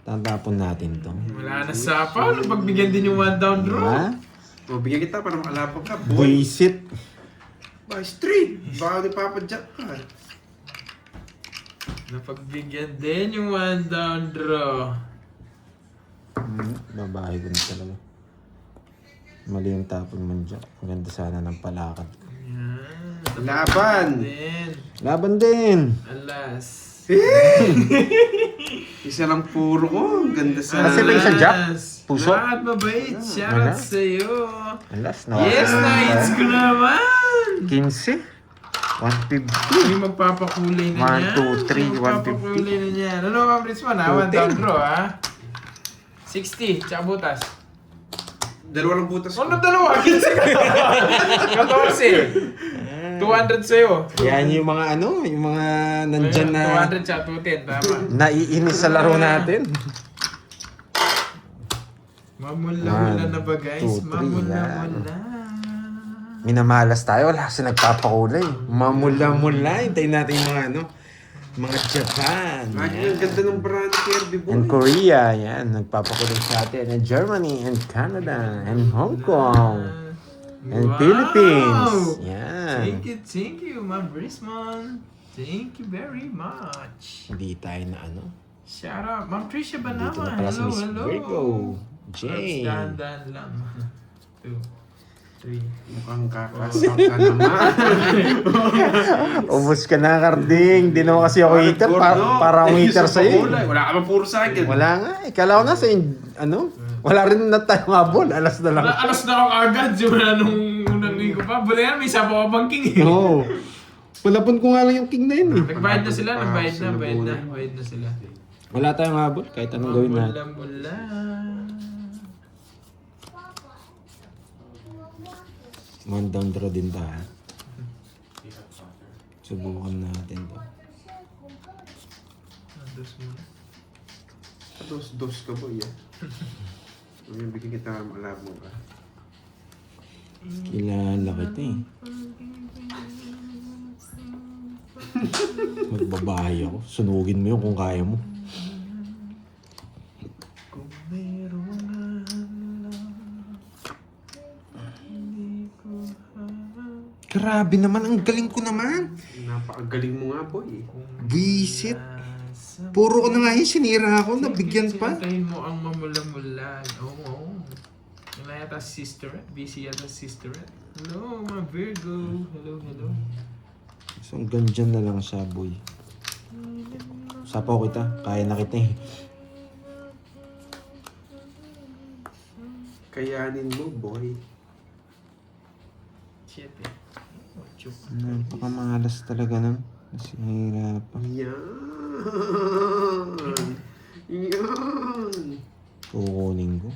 Tatapon natin to. Wala na sa paano pagbigyan din yung one down draw. Ha? O, bigyan kita para makalapag ka, boy. Visit. Ba, street. Baka nipapadyak ka. Napagbigyan din yung one down draw. Babae ko na talaga. Mali yung tapon mo dyan. Ang ganda sana ng palakad ko. Yan. Laban. Din. Laban din! Alas. Isa lang puro ko. Ang ganda sa... Kasi may isa jack? Alas. Puso? Lahat mabait. Shoutout Wala. sa'yo. Alas, Yes, na-hits ko naman. 15. 150. May magpapakulay na One, niya. two, three, May 150. magpapakulay na niya. Ano mga Brits mo na? One down draw, ha? 60. Tsaka butas. Dalawa lang butas ko. Ano dalawa? 15 ka. 14. 200 sa'yo. Yan yung mga ano, yung mga nandyan na 200 tsaka 210. Tama. naiinis sa laro natin. Mamula-mula na ba guys? 1, 2, 3, Mamula-mula. Minamalas tayo, wala kasi nagpapakulay. Mamula-mula, hintayin natin yung mga ano, mga Japan. Ay, Yan. ang ganda ng brand ni Kirby, boy. And Korea, yan, nagpapakulay sa atin. And Germany, and Canada, and Hong Kong, and Wow! Philippines. Yan. Thank you, Ma'am Brisman. Thank you very much. Hindi tayo na ano. Shout out. Ma'am Tricia ba Dito na naman? pala si Hello, Miss hello. Virgo. Jane. Dahan-dahan lang. 2, 3. Mukhang kakasap ka naman. Ubus ka na, Carding. Di naman kasi ako hater. Para akong hater sa'yo. eh. Wala ka man puro sa akin. Wala nga eh. Kala ko na sa ano? Wala rin na tayong habol. Alas na lang. Alas na ako agad. Simula nung unang ko pa. Bula yan, may isa pa bang king eh. Oo. Palapon ko nga lang yung king na yun eh. Nagbayad na sila, bayad na sila. Wala tayong habol. Kahit anong gawin natin. Mula. Man down draw din tayo. Subukan natin to. Dos muna. Dos ka, boy. Ngayon, bigyan kita malabo ka. Kilala kita eh. Magbabahay ako. Sunugin mo yun kung kaya mo. Kung mayroong hindi ko Grabe naman, ang galing ko naman. Napakagaling mo nga, boy. Visit. Puro ko na nga yun, sinira ako, nabigyan pa. Sintahin mo ang mamula-mulan. Oo. Yung yata sister. Busy yata sister. Hello, mga Virgo. Hello, hello. So, hanggang dyan na lang siya, boy. Sapaw kita, kaya na kita eh. Kayanin mo, boy. Shit eh. Ocho. Napakamalas talaga nun. Nasira pa. Yan. Yan. Kukunin ko.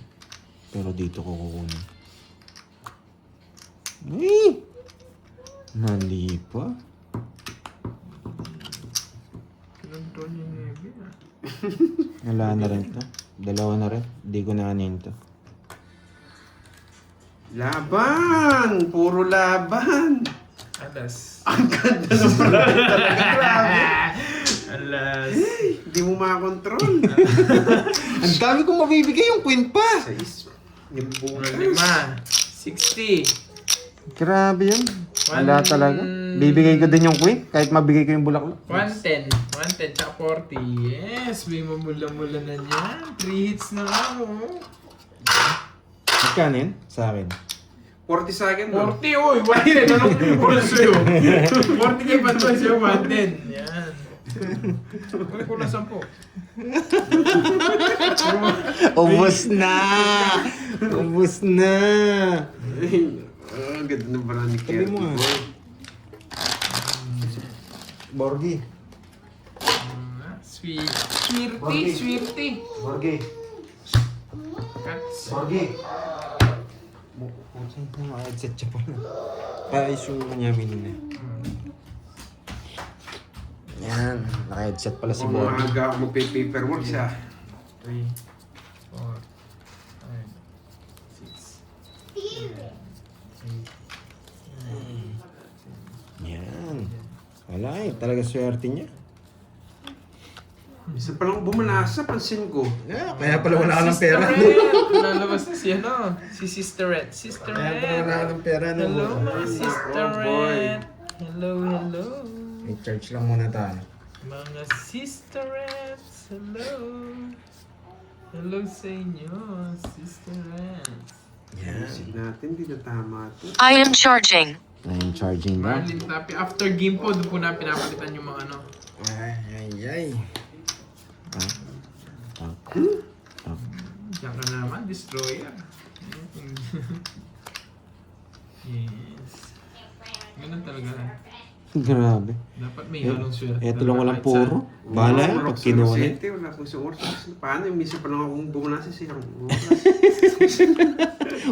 Pero dito ko kukunin. Ay! Mali pa. Pinunto niya yung nebe ah. Wala na rin to. Dalawa na rin. Hindi ko na kanin to. Laban! Puro laban! Alas. Ang ganda ng parang talaga, grabe. Alas. Hindi mo makakontrol. Ang dami kong mabibigay yung queen pa! Sais. Yung bukas. 5. 60. Grabe yun. Wala talaga. Bibigay ko din yung queen kahit mabigay ko yung bulaklak. 110. 110 tsaka 40. Yes, may mamula-mula na niyan. 3 hits na lang oh. Magkano yun? Sa akin. 40 sa akin, no? 40, oy! 110! Anong kulang sa'yo? 40 kayo pa naman sa'yo, 110. Yan. Uy, kulang 10. Ubus na! Ubus na! Ang ganda ng parang ni Tabi Kerry, mo nga. boy. Borgi. Sweet. Swirty, swirty. Borgi. Cats. Borgi. Headset siya pala. Paayos yung niya minina. Yan. Naka-headset pala si Kung Borgi. maaga ako magpe-paperwork siya. 3, 4, 5, 6, 7, 8, 9, Yan. Wala eh. Talaga swerte niya. Isa pa lang bumanasa, pansin ko. Yeah, kaya pala wala ka ng pera. Sisterette! Lalabas na siya, no? Si Sisterette. Kaya pala wala ka Sisterette! ng pera. No? Hello, mga Oh, boy. Sisterette! Hello, hello! May church lang muna tayo. Mga Sisterettes! Hello! Hello sa inyo, Sisterettes! Yan. Isip natin, hindi na tama ito. I am charging. Ayun, charging na. Marlin Tapi, after game po, doon po na pinapalitan yung mga ano. Ay. Diyan ka naman, Destroyer. Yes. Ganun talaga. Grabe. Dapat may halong swerte. Eto lang walang Kahit sa- puro. Bahala yan pag kinuha na. Wala akong sa oras. Paano yung misa pa lang akong bumanasa siya?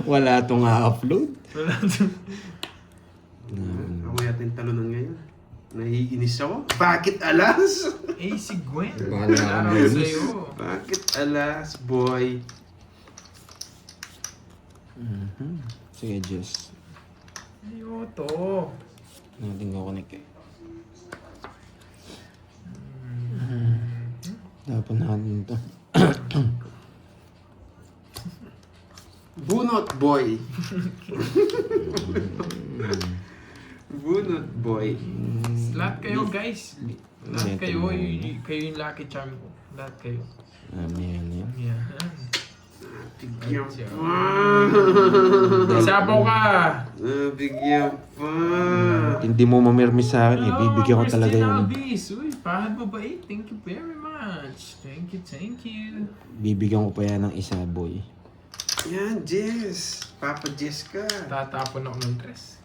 Wala tong upload. Wala to. Ako yatin talo ng ngayon. Naiinis ako. Bakit alas? Eh, si Gwen. Bahala ka, Araw Gwen. sa'yo. Bakit alas, boy? Sige, Jess. Ayoto. Natin ko connect eh. Dapat natin ito. Bunot, boy. Bunot, boy. Lahat kayo, guys. Lahat kayo, kayo yung lucky charm ko. Lahat kayo. Yan. Yan. Bigyan pa. Sabaw ka! Bigyan pa. Hindi mo mamirmis sa akin eh. Bibigyan ko talaga yun. Abis. Uy, pahad mo ba eh? Thank you very much. Thank you. Bibigyan ko pa yan ng isa, boy. Yan, Jess. Papa Jess ka. Tatapon ako ng dress.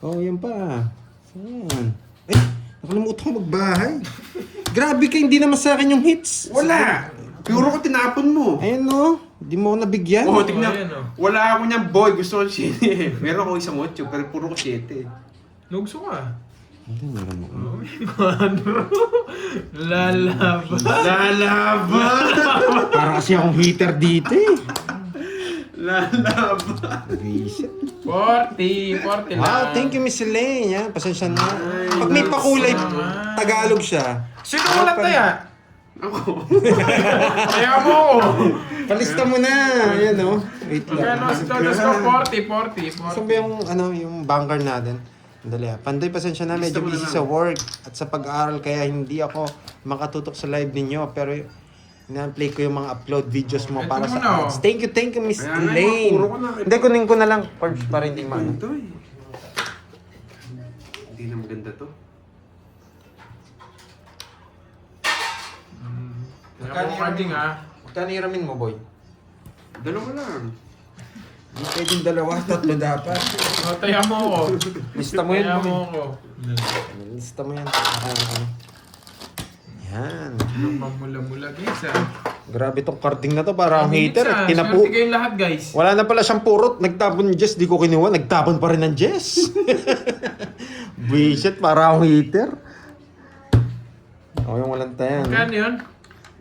Oh, yan pa. Yan. Nakalimutan ko magbahay. Grabe ka, hindi naman sa akin yung hits. Wala! Puro ko tinapon mo. Ayun no, hindi mo ako nabigyan. Oh, ayan, tignan. oh. Wala ako niyang boy. Gusto ko 7. Meron ako isang 8, pero puro ko 7. Lugso ka. Hindi, meron ako. Oh, ano? Lalaban. Lalaban! Para kasi akong heater dito eh. Lalaba. Visit. 40 lang. Wow, thank you, Miss Elaine. Yan, pasensya na. Ay, Pag may pakulay, naman. Tagalog siya. Sino walang taya? Ako. Kaya mo ko. Palista mo na. Ayan, oh. Wait lang. Magkano si Todos ko? 40. Gusto mo yung, yung banker natin? Dali ah. Panday, pasensya na. Medyo Lista mo na busy lang. sa work at sa pag-aaral kaya hindi ako makatutok sa live ninyo. Pero ina-play ko yung mga upload videos mo Ito para sa muna, oh. ads. Thank you, Miss Kaya nga, Elaine. mapuro ko na. Hindi, kunin ko na lang. Forbes, para hindi maano. Ito eh. Hindi na maganda to. Kaya mo karding ha. Magkano iramin mo, boy? Dalawa lang. Hindi pwedeng dalawa, tatlo dapat. O, taya mo ko. Lista mo yun, Taya boy. mo ko. Lista mo yan. Yan. Anong mamula-mula guys ha. Grabe tong carding na to, parang hater. Swerte Tinapu. kayong lahat guys. Wala na pala siyang purot. Nagtapon ng Jess, di ko kinuha. Nagtapon pa rin ng Jess. Buisit, para akong hater. O, yung walang tayan. Magkano yun?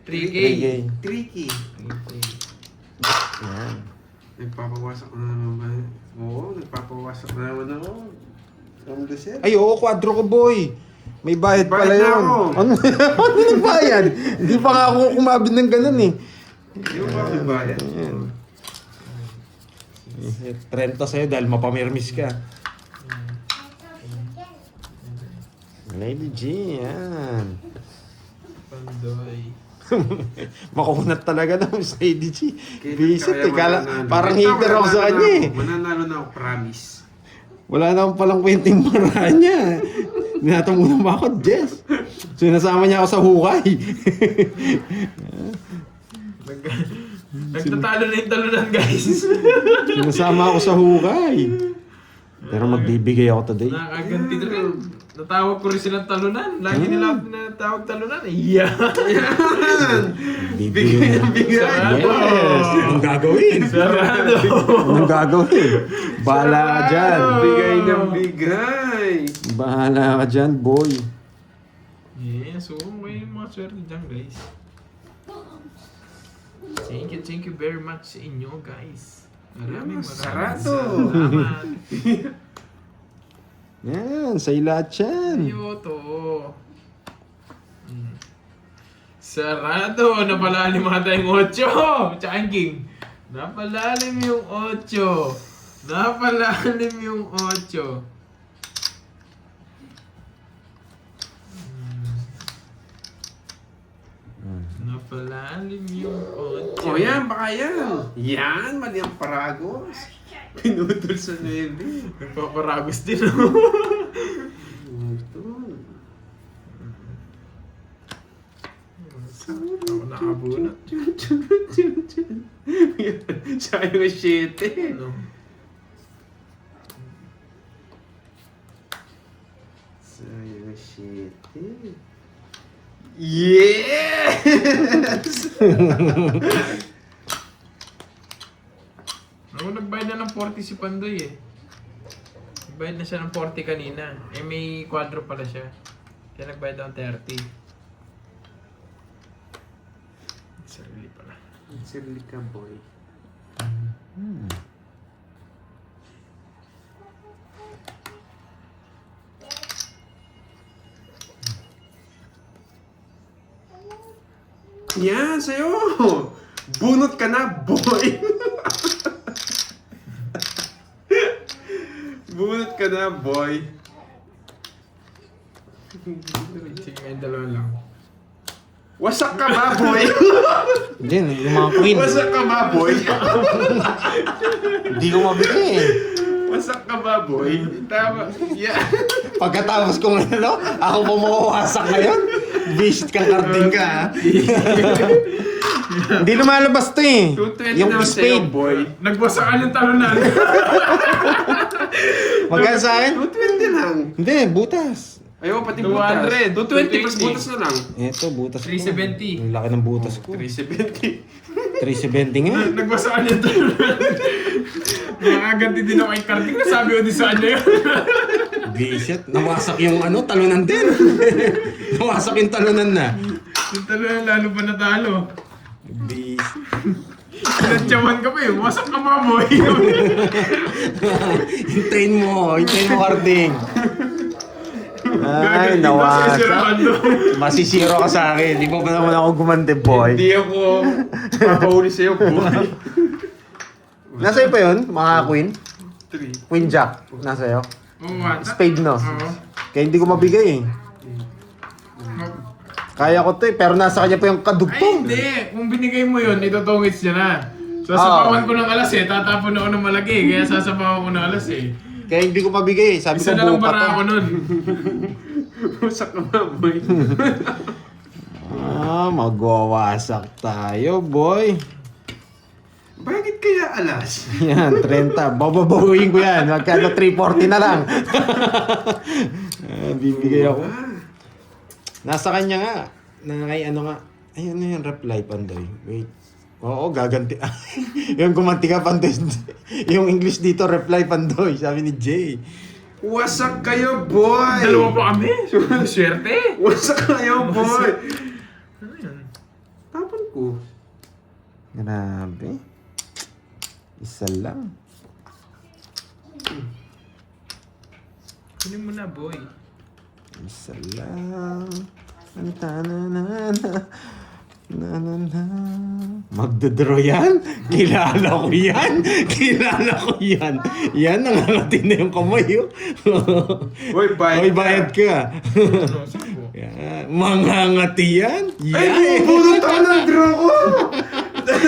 3K. 3K. Tricky. Yan. Nagpapawasak na naman ba? Oo, nagpapawasak na naman ako. From the set. Ay, oo, kwadro ko, boy. May bayad pala Bayad na yun. ako. Ano? Ano yung bayad? Hindi pa nga ako kumabid ng ganun eh. Di ba ba may bayad? Ayan. 30 sa'yo dahil mapamirmis ka. Lady G, yan. Pandoy. Makunat talaga na sa Lady G. Kailan Visit kaya eh. mananalo? Parang Ito, hater ako sa mananalo kanya eh. ako. Mananalo na ako, promise. Wala naman palang kwenteng maranya. Natamunan ba ako, Jess? Sinasama niya ako sa hukay. Nagtatalo na yung talunan guys. Sinasama ako sa hukay. Pero magbibigay ako today. Nakaganti na rin. Natawag ko rin silang talunan. Lagi nila ako natawag talunan. Yeah. Bibigay na. Sarado. Yes! Anong gagawin? Sarado. Anong gagawin? Bahala ka dyan. Bigay ng bigay. Bahala ka dyan, boy. Yeah, so may mga swerte dyan guys. Thank you very much sa inyo guys. Maraming Sarado. salamat. Yan, sa'yo lahat yan. Ayoto. Sarado. Napalalim ata yung 8. Changking. Napalalim yung 8. Napalalim yung 8. Napalalim yung 8. O yan, baka yan. Yan, mali ang paragos. Pinutol sa 9. Nagpaparagos din ako. Ito. Ako nakabunot. Sayang ang 7. Ano? Sayang ang 7. Yes! Ako nagbayad na ng 40 si Pandoy eh. Nagbayad na siya ng 40 kanina. Eh may kwadro pala siya. Kaya nagbayad ng 30. Sarili pala. Sirli ka, boy. Yan, sa'yo! Bunot ka na, boy! Bunot ka na, boy! Sige, may dalawa lang. Wasak ka ba, boy? Hindi, yung mga queen. Wasak ka ba, boy? Hindi ko mabigay eh. Wasak ka ba, boy? Tama. Yeah. Pagkatapos ko ngayon, no? Ako pa mawawasak ngayon. Visit kang carding ka, ha? Hindi lumalabas to eh. 220 Yung naman sa'yo, spade. boy. Nagwasakan yung talunan. Magkano sa akin? 220 lang. Hindi, butas. Ayaw, pati 200. butas. 220 plus 220. butas na lang. Ito, butas ko. 370. Ang laki ng butas ko. 370. 370 nga. Nagwasakan yung talunan. Nakaganti din ako kay Karting. Nasabi ko din sa kanya yun. Visit. Nawasak yung talunan din. Nawasak yung talunan na. Yung talunan lalo pa natalo. Visit. Pinantyawan ka pa eh. Wasak ka mga boy. Hintayin mo, Karding. Ay, Gagawin dito, nawasak. sisiraan doon. Masisiro ka sa akin. Di mo pa naman ako gumante, boy. Hindi ako papahuli sa'yo, boy. Nasa'yo pa yun, mga queen? 3. Queen Jack, nasa'yo? Oo, wata. Spade, no? Oo. Kaya hindi ko mabigay eh. Kaya ko to eh, pero nasa kanya pa yung Ay, kadugtong. hindi. Kung binigay mo yun, itutungits niya na. Sasapawan ko ng alas eh. Tatapon ako ng malaki. Kaya sasapawan ko ng alas eh. Kaya hindi ko mabigay. Sabi ko Isa na lang buo bara pa ako to. nun. Wasak ka mga boy. Magwawasak tayo, boy. Bakit kaya alas? Yan, 30. Bababawin ko yan. Magkano 340 na lang. Bibigay ako. Nasa kanya nga. Na kay ano nga. Ay, ano yung reply, Pandoy? Wait. Oo, gaganti. Yung gumanti ka, Pandoy. Yung English dito, reply, Pandoy. Sabi ni Jay. Wasak kayo, boy! Dalawa pa kami. Swerte. Wasak kayo, boy! Ano yan? Tapon ko. Grabe. Isa lang. Kunin mo na, boy. Isa lang. Na-na-na-na. Na-na-na. Magdodraw yan? Kilala ko yan? Kilala ko yan. Yan, nangangati na yung kamay. Oh. Boy, Ay, bayad ka. Ano, saan mo? Yan. Mangangati yan? Ay, Yan. bumubunot ako ng draw ko!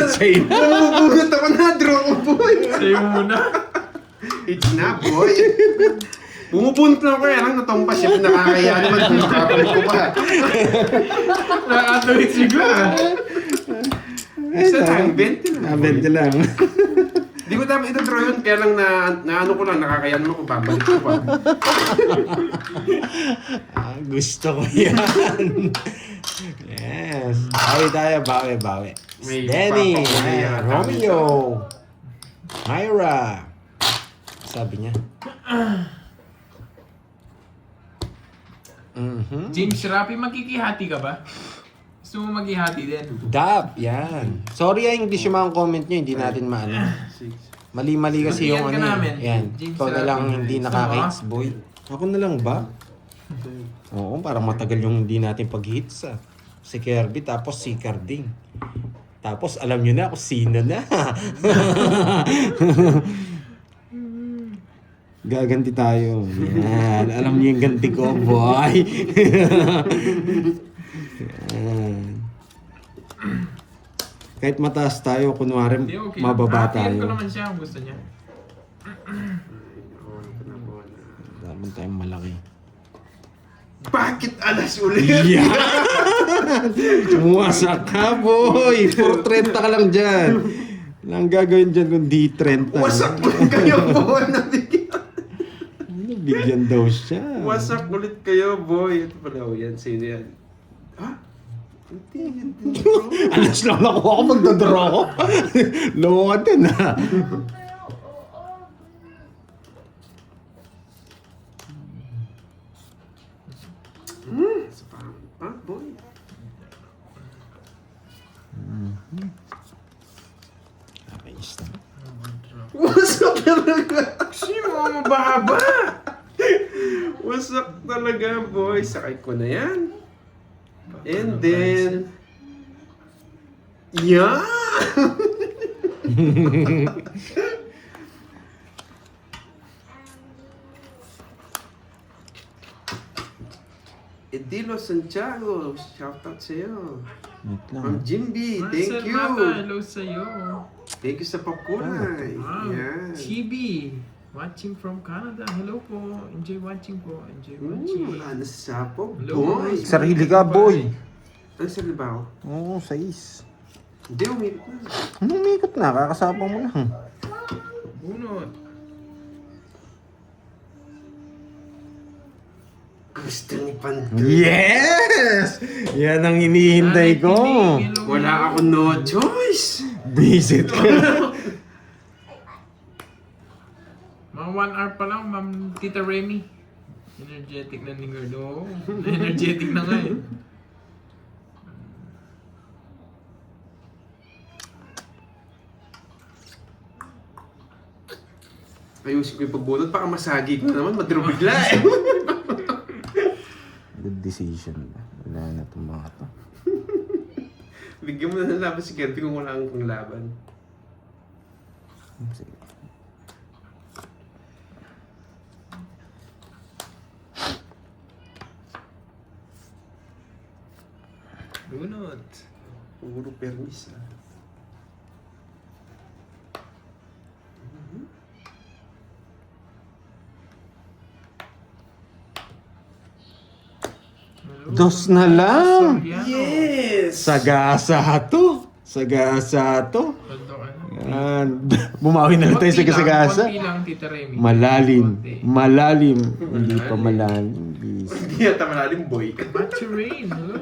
Sa'yo. Bumubunot ako ng draw ko, boy! Sa'yo muna. It's na, boy! Bumubunot lang ko yan, natumpa siya, nakakaya naman kung nakabalik ko pa. Nakakatawid sigla. Isa lang, 20 lang. 20 lang. Di ko dapat ito draw yun, kaya lang na ano ko lang, nakakaya naman ko, babalik ko pa. Gusto ko yan. Yes. Bawi tayo, bawi. May Danny, papakuli ayan, yata. Romeo, Myra. Sabi niya. James Rapi, magkikihati ka ba? Gusto mo maghihati din? Dab, yan. Sorry English yung mga comment nyo, hindi natin maano. Mali-mali kasi yung Bigyan ka ano. namin. Yan. James Ikaw na lang Rapi. hindi Gusto mo, nakaka-hits, boy. Ako na lang ba? Oo, parang matagal yung hindi natin pag-hits ah. Si Kirby, tapos si Carding. Tapos alam nyo na kung sino na. Gaganti tayo. Yan. Alam niyo yung ganti ko, boy. Yan. Kahit mataas tayo, kunwari Hindi, okay. mababa Hahatiin ko tayo. naman siya kung gusto niya. Dapat tayong malaki. Bakit alas ulit? Yan! Wasak ka, boy! 430 ka lang dyan. Walang gagawin dyan kundi 30. Wasak ulit kayo, boy! Nabigyan. Bigyan daw siya. Wasak ulit kayo, boy. Ito pala, oh, yan. Sino yan? Ha? Hindi. Alas lang ako magdodraw ko. Loko ka din, ha? Sa pa, boy. Okay, stop. Wasak talaga. Sino mo mababa? Wasak talaga, boy. Sakay ko na yan. And then... Yeah! Edilo Santiago, shoutout sa'yo. Wait lang. From Jimby, Marcel thank you. Mata, hello sa'yo. Thank you sa pakulay. Wow. Yan. Chibi, watching from Canada. Hello po. Enjoy watching po. Enjoy Ooh, watching. wala na sa sapo. Hello, Boy! boys. Sarili ka, boy. Ano sa libaw? Oo, 6. Hindi, umikot na. Anong umikot na? Kakasapang mo lang. Bunot. Gusto ni Pantoy. Yes! Yan ang hinihintay ko. Wala ako no choice. Visit ka. Mga 1 hour pa lang, Ma'am Tita Remy. Energetic na ni Gordo. Energetic na nga eh. Ayusin ko yung pagbunot. Baka masagi ko na naman. Madro bigla eh. Good decision. Wala na itong mga to. Bigyan mo na ng laban si Kirby kung wala kang laban. Sige. Bunot. Puro permis ah. Dos na lang! Yes! Sagasa to! Sagasa to! Paldo ka na. Yan. Bumawi na lang tayo sa kasagasa. Konti lang, Tita Remy. Malalim. Konti. Malalim. Hindi pa malalim. Bis. Hindi yata malalim, boy. Battery, hello.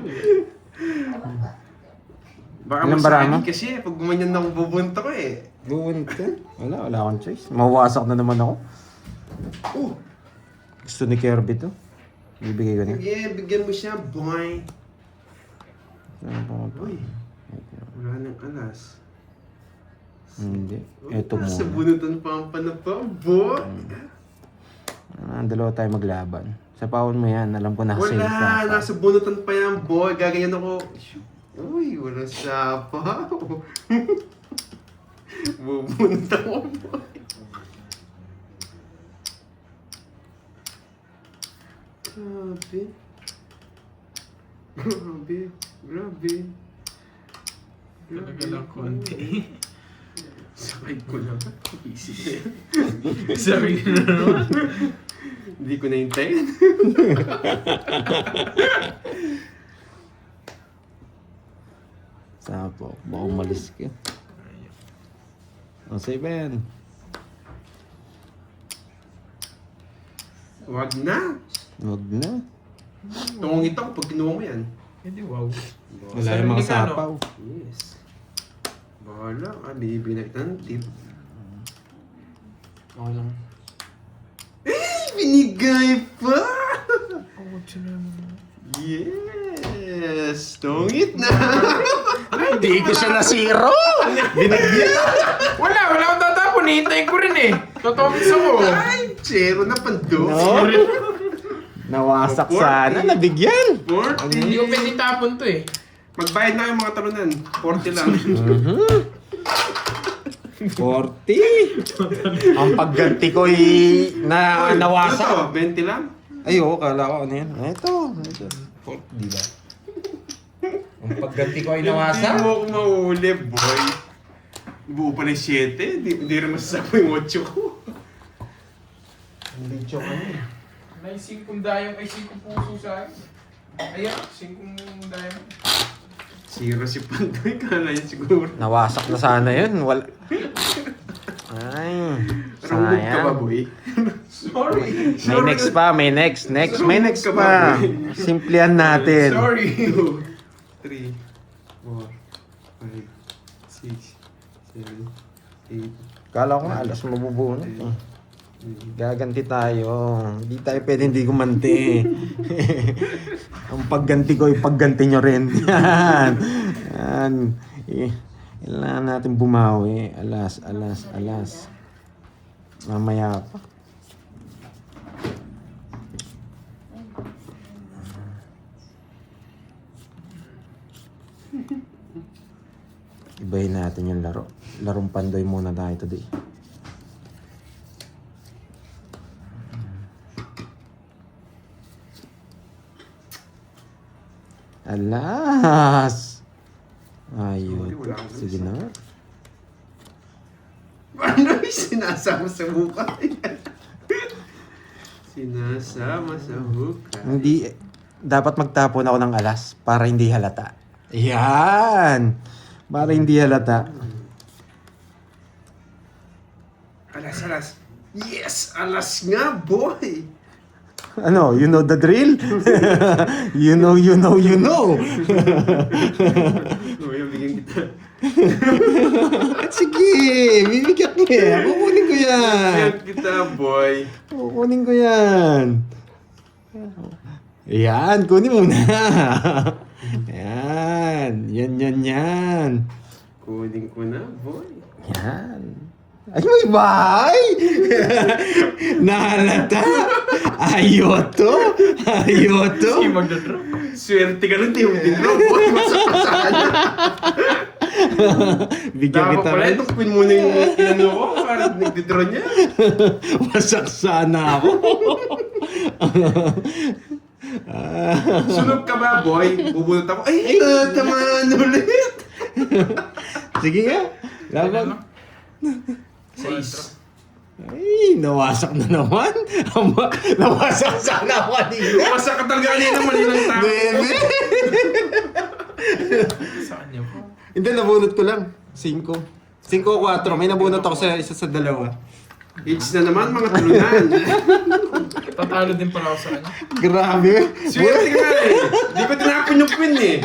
Baka Ilang bara mo? masagi kasi pag gumanyan na akong bubunta ko eh. Buwinta. Wala akong choice. Mawasak na naman ako. Gusto ni Kirby to. Bibigay ko niya. Yeah, bigyan mo siya, boy. Saan pa Boy, wala nang alas. Hindi. Ito Nasa muna. bunutan pa ang panapa, boy. Dalawa tayo maglaban. Sa pawon mo yan. Alam ko na safe Wala, ka. nasa bunutan pa yan, boy. Gaganyan ako. Uy, wala sapaw. Bubunot ako, boy. Grabe. Grabe. Grabe. Talaga lang konti. Sakay ko lang. Easy na yan. Sabi ko na naman. Hindi ko nahintayin. Sapo. Baka umalis ka. O, Seven. Wag na. Huwag na. Tungungit ako pag kinuha mo yan. Hindi, wow. Wala Sabi yung mga ni Kano. sapaw. Yes. Bahala ka. Binibigyan kita ng tip. Okay lang. Binigay pa! Oh, naman. Yes! Tungit na! Hindi ko siya na-zero! Binigyan! Wala akong tatapon. Hihintayin ko rin eh. Totomis ako. Ay! Chero na pando! No? Nawasak sana. Nabigyan! 40! Hindi ko pwede tapon to eh. Magbayad na yung mga talunan. 40 lang. 40! Ang pagganti ko nawasak. Ito, 20 lang. Ay, oo, kala ko ano yan. Ito. 40, di ba? Ang pagganti ko ay Hindi nawasak. mo ako mahuli, boy. Buo pa ng 7. Hindi rin masasabi yung 8 ko. Hindi joke ano eh. May 5 dayong, ay 5 puso sa akin. Ayan, 5 dayong. Zero si Pandoy. Kala niya siguro. Nawasak na sana yun. Wala. Ay, Rumog ka ba, sayang. boy? Sorry. May next pa, may next. May next Rumog ka pa. ba, boy? Simplihan natin. Sorry. 2, 3, 4, 5, 6, 7, 8, Kala ko nga alas mabubunot eh. Gaganti tayo. Hindi tayo pwede hindi gumanti. Ang pagganti ko, ipagganti nyo rin. Yan. Yan. Kailangan natin bumawi. Alas. Mamaya pa. Ibahin natin yung laro. Larong Pandoy muna tayo today. Alas! Ayun. Wala akong Sige na. Ano yung sinasama sa mukha? Sinasama sa mukha. Hindi, dapat magtapon ako ng alas para hindi halata. Yan! Para hindi halata. Alas. Yes! Alas nga, boy! Ano, you know the drill? you know. Kuya, bigyan kita. Sige, bibigyan ko yan. Kukunin ko yan. Bigyan kita, boy. Kukunin ko yan. Yan, kunin mo na. Yan. Kunin ko na, boy. Yan. Ay, may bahay! Nahalata! Ayoto! Ayoto! Sige, magdodrop. Swerte ka nun, di mo din bro. Boy, masakasahan na. Bigyan Dapat kita pala, rin. itong pin mo na yung inano ko. Parang nagdidraw niya. Wasak sana ako. Sunog ka ba, boy? Bubunot ako. Ay, tamaan ulit. Sige nga. Laban. Sais. Ay, nawasak na naman. Nawasak sana ako kanina. Masak ka talaga kanina, mali lang tao. Bebe! Sa kanya po. Hindi, nabunot ko lang. 5. 5 o 4. May nabunot ako sa isa sa dalawa. Hits na naman, mga tulunan. Tatalo din pala ako sa kanya. Grabe. Swerte ka eh. Di ko tinapon yung pin eh.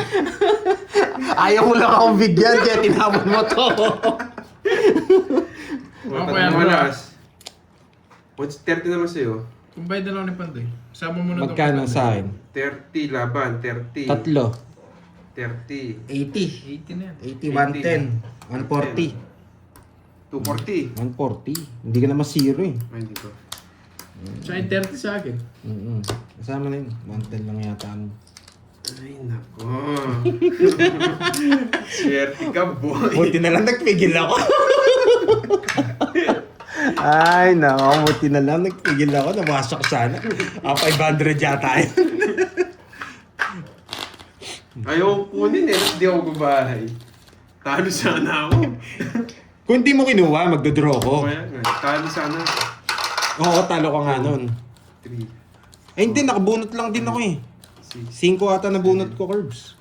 Ayaw mo lang akong bigyan, kaya tinapon mo to. Ako yan, Malas. 30 naman sa'yo. Kung bayad na lang ni Pandoy, sama mo na tong Magkano Pandoy. sa akin? 30 laban, 30. Tatlo. 30. 80. 80 na yan. 80, 110. 140. 240. 140. Hindi ka naman zero eh. Ay, hindi ko. Tsaka yung 30 sa akin. Kasama na yun. 110 lang yata. Ay, nako. Swerte ka, boy. Buti na lang nagpigil ako. Ay, nako. Buti na lang nagpigil ako. Namasok sana. 500 yata yun. Ayaw ko kunin eh. Hindi ako babahay. Talo sana ako. Kung hindi mo kinuha, magdodraw ko. Kaya nga, talo sana. Oo, talo ka nga nun. 3, Eh hindi, nakabunot lang din ako eh. 6, 5 ata nabunot ko, Curbs.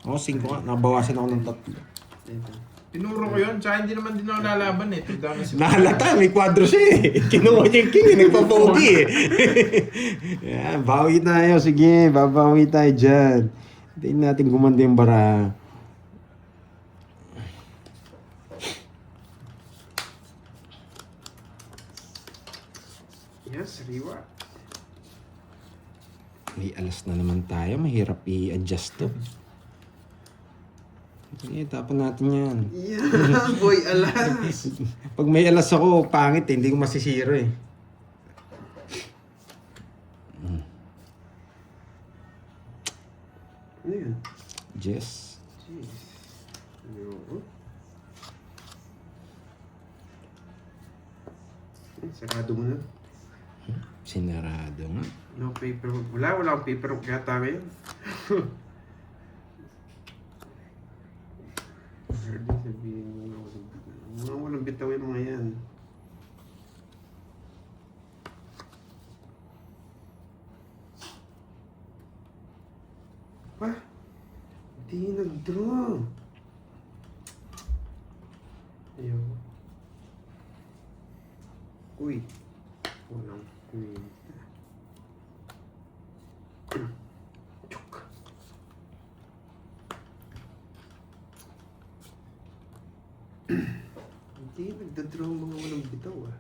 Oo, 5 nga. Nakabawasan ako ng 3. Tinuro ko yun, tsaka hindi naman din ako lalaban eh. Tigdami si Nahalata, may kwadro siya eh. Kinuha niya yung king, nagpapogi eh. Yan, bawi tayo. Sige, babawi tayo dyan. Hintayin natin gumanda yung bara. Yes, sariwa. May alas na naman tayo. Mahirap i-adjust to. Sige, tapon natin yan. Yeah, boy, alas. Pag may alas ako, pangit eh. Hindi ko masisiro eh. Ano yun? Jess. Jeez. Ano? Sarado mo na. Sinarado nga. No paper. Wala akong paper yata ngayon. Hardly sabihin mo na walang bitaw yung mga yan. Pa? Di nag-draw. Ayaw. Uy. Walang kwenta. Chuk. Hindi, nagdadraw ang mga walang bitaw ah.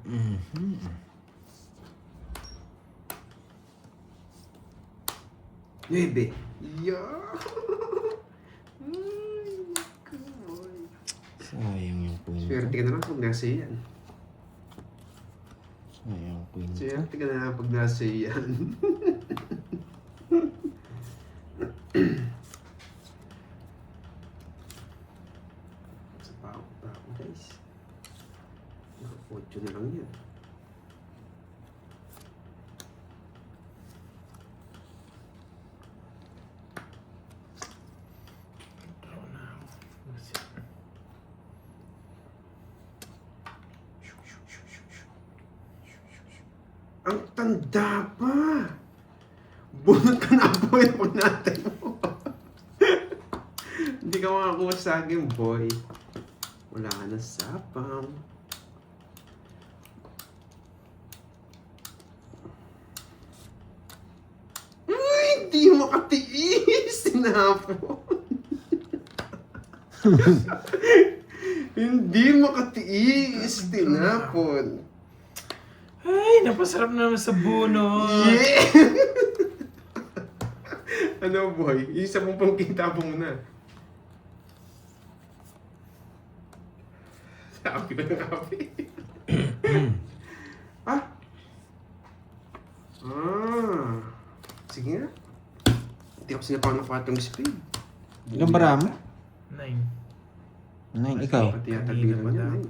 Nuebe. Yeah. Ay, naku, boy. Sayang yung queen. Swerte ka na lang pag nasa yan. Sayang yung queen. Swerte ka na lang pag nasa yan. Sa pa ako guys. Naka-8 na lang yan. Draw na ako. Ang tanda pa! Bunot ka na boy kung natin mo. Hindi ka makakuha sa akin, boy. Wala ka na sapang. Ay, hindi makatiis! Tinapon. Hindi makatiis! Tinapon. Ay, napasarap naman sa bunot. Yeah! Ano boy? Yung isa mong pangkita mo na. Sabi ko ng api. Ah! Ah! Sige nga. Hindi ako sinapaw ng 4 speed. Ilang bara mo? 9. 9, ikaw? Pati yata Kanina bilang pa niya. daw.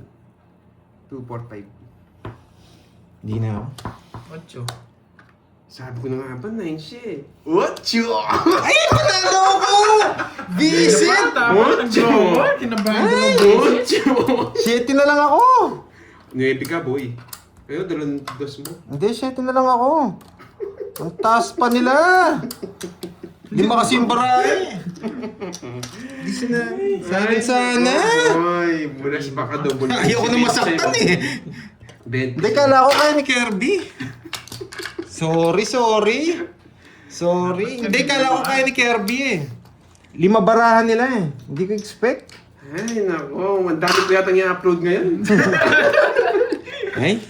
2, 4, 5. Hindi na ako. 8. Sabi ko na nga ba, 9 siya eh. Ocho! Ay, panalo ako! Visit! Tama, nag-draw. Kinabahan ko ng visit. Ocho! 7 na lang ako! 9 ka, boy. Pero dalawang dos mo. Hindi, 7 na lang ako. Ang taas pa nila. 5 kasi yung barahe. Hindi sana. Sana. Ay, mulas baka double. Ayoko na masaktan eh. 20. Hindi, kala ko kaya ni Kirby. Sorry. Hindi, kala ko kaya ni Kirby eh. 5 barahan nila eh. Hindi ko expect. Ay, nako. Ang dami ko yata i-upload ngayon. Ay,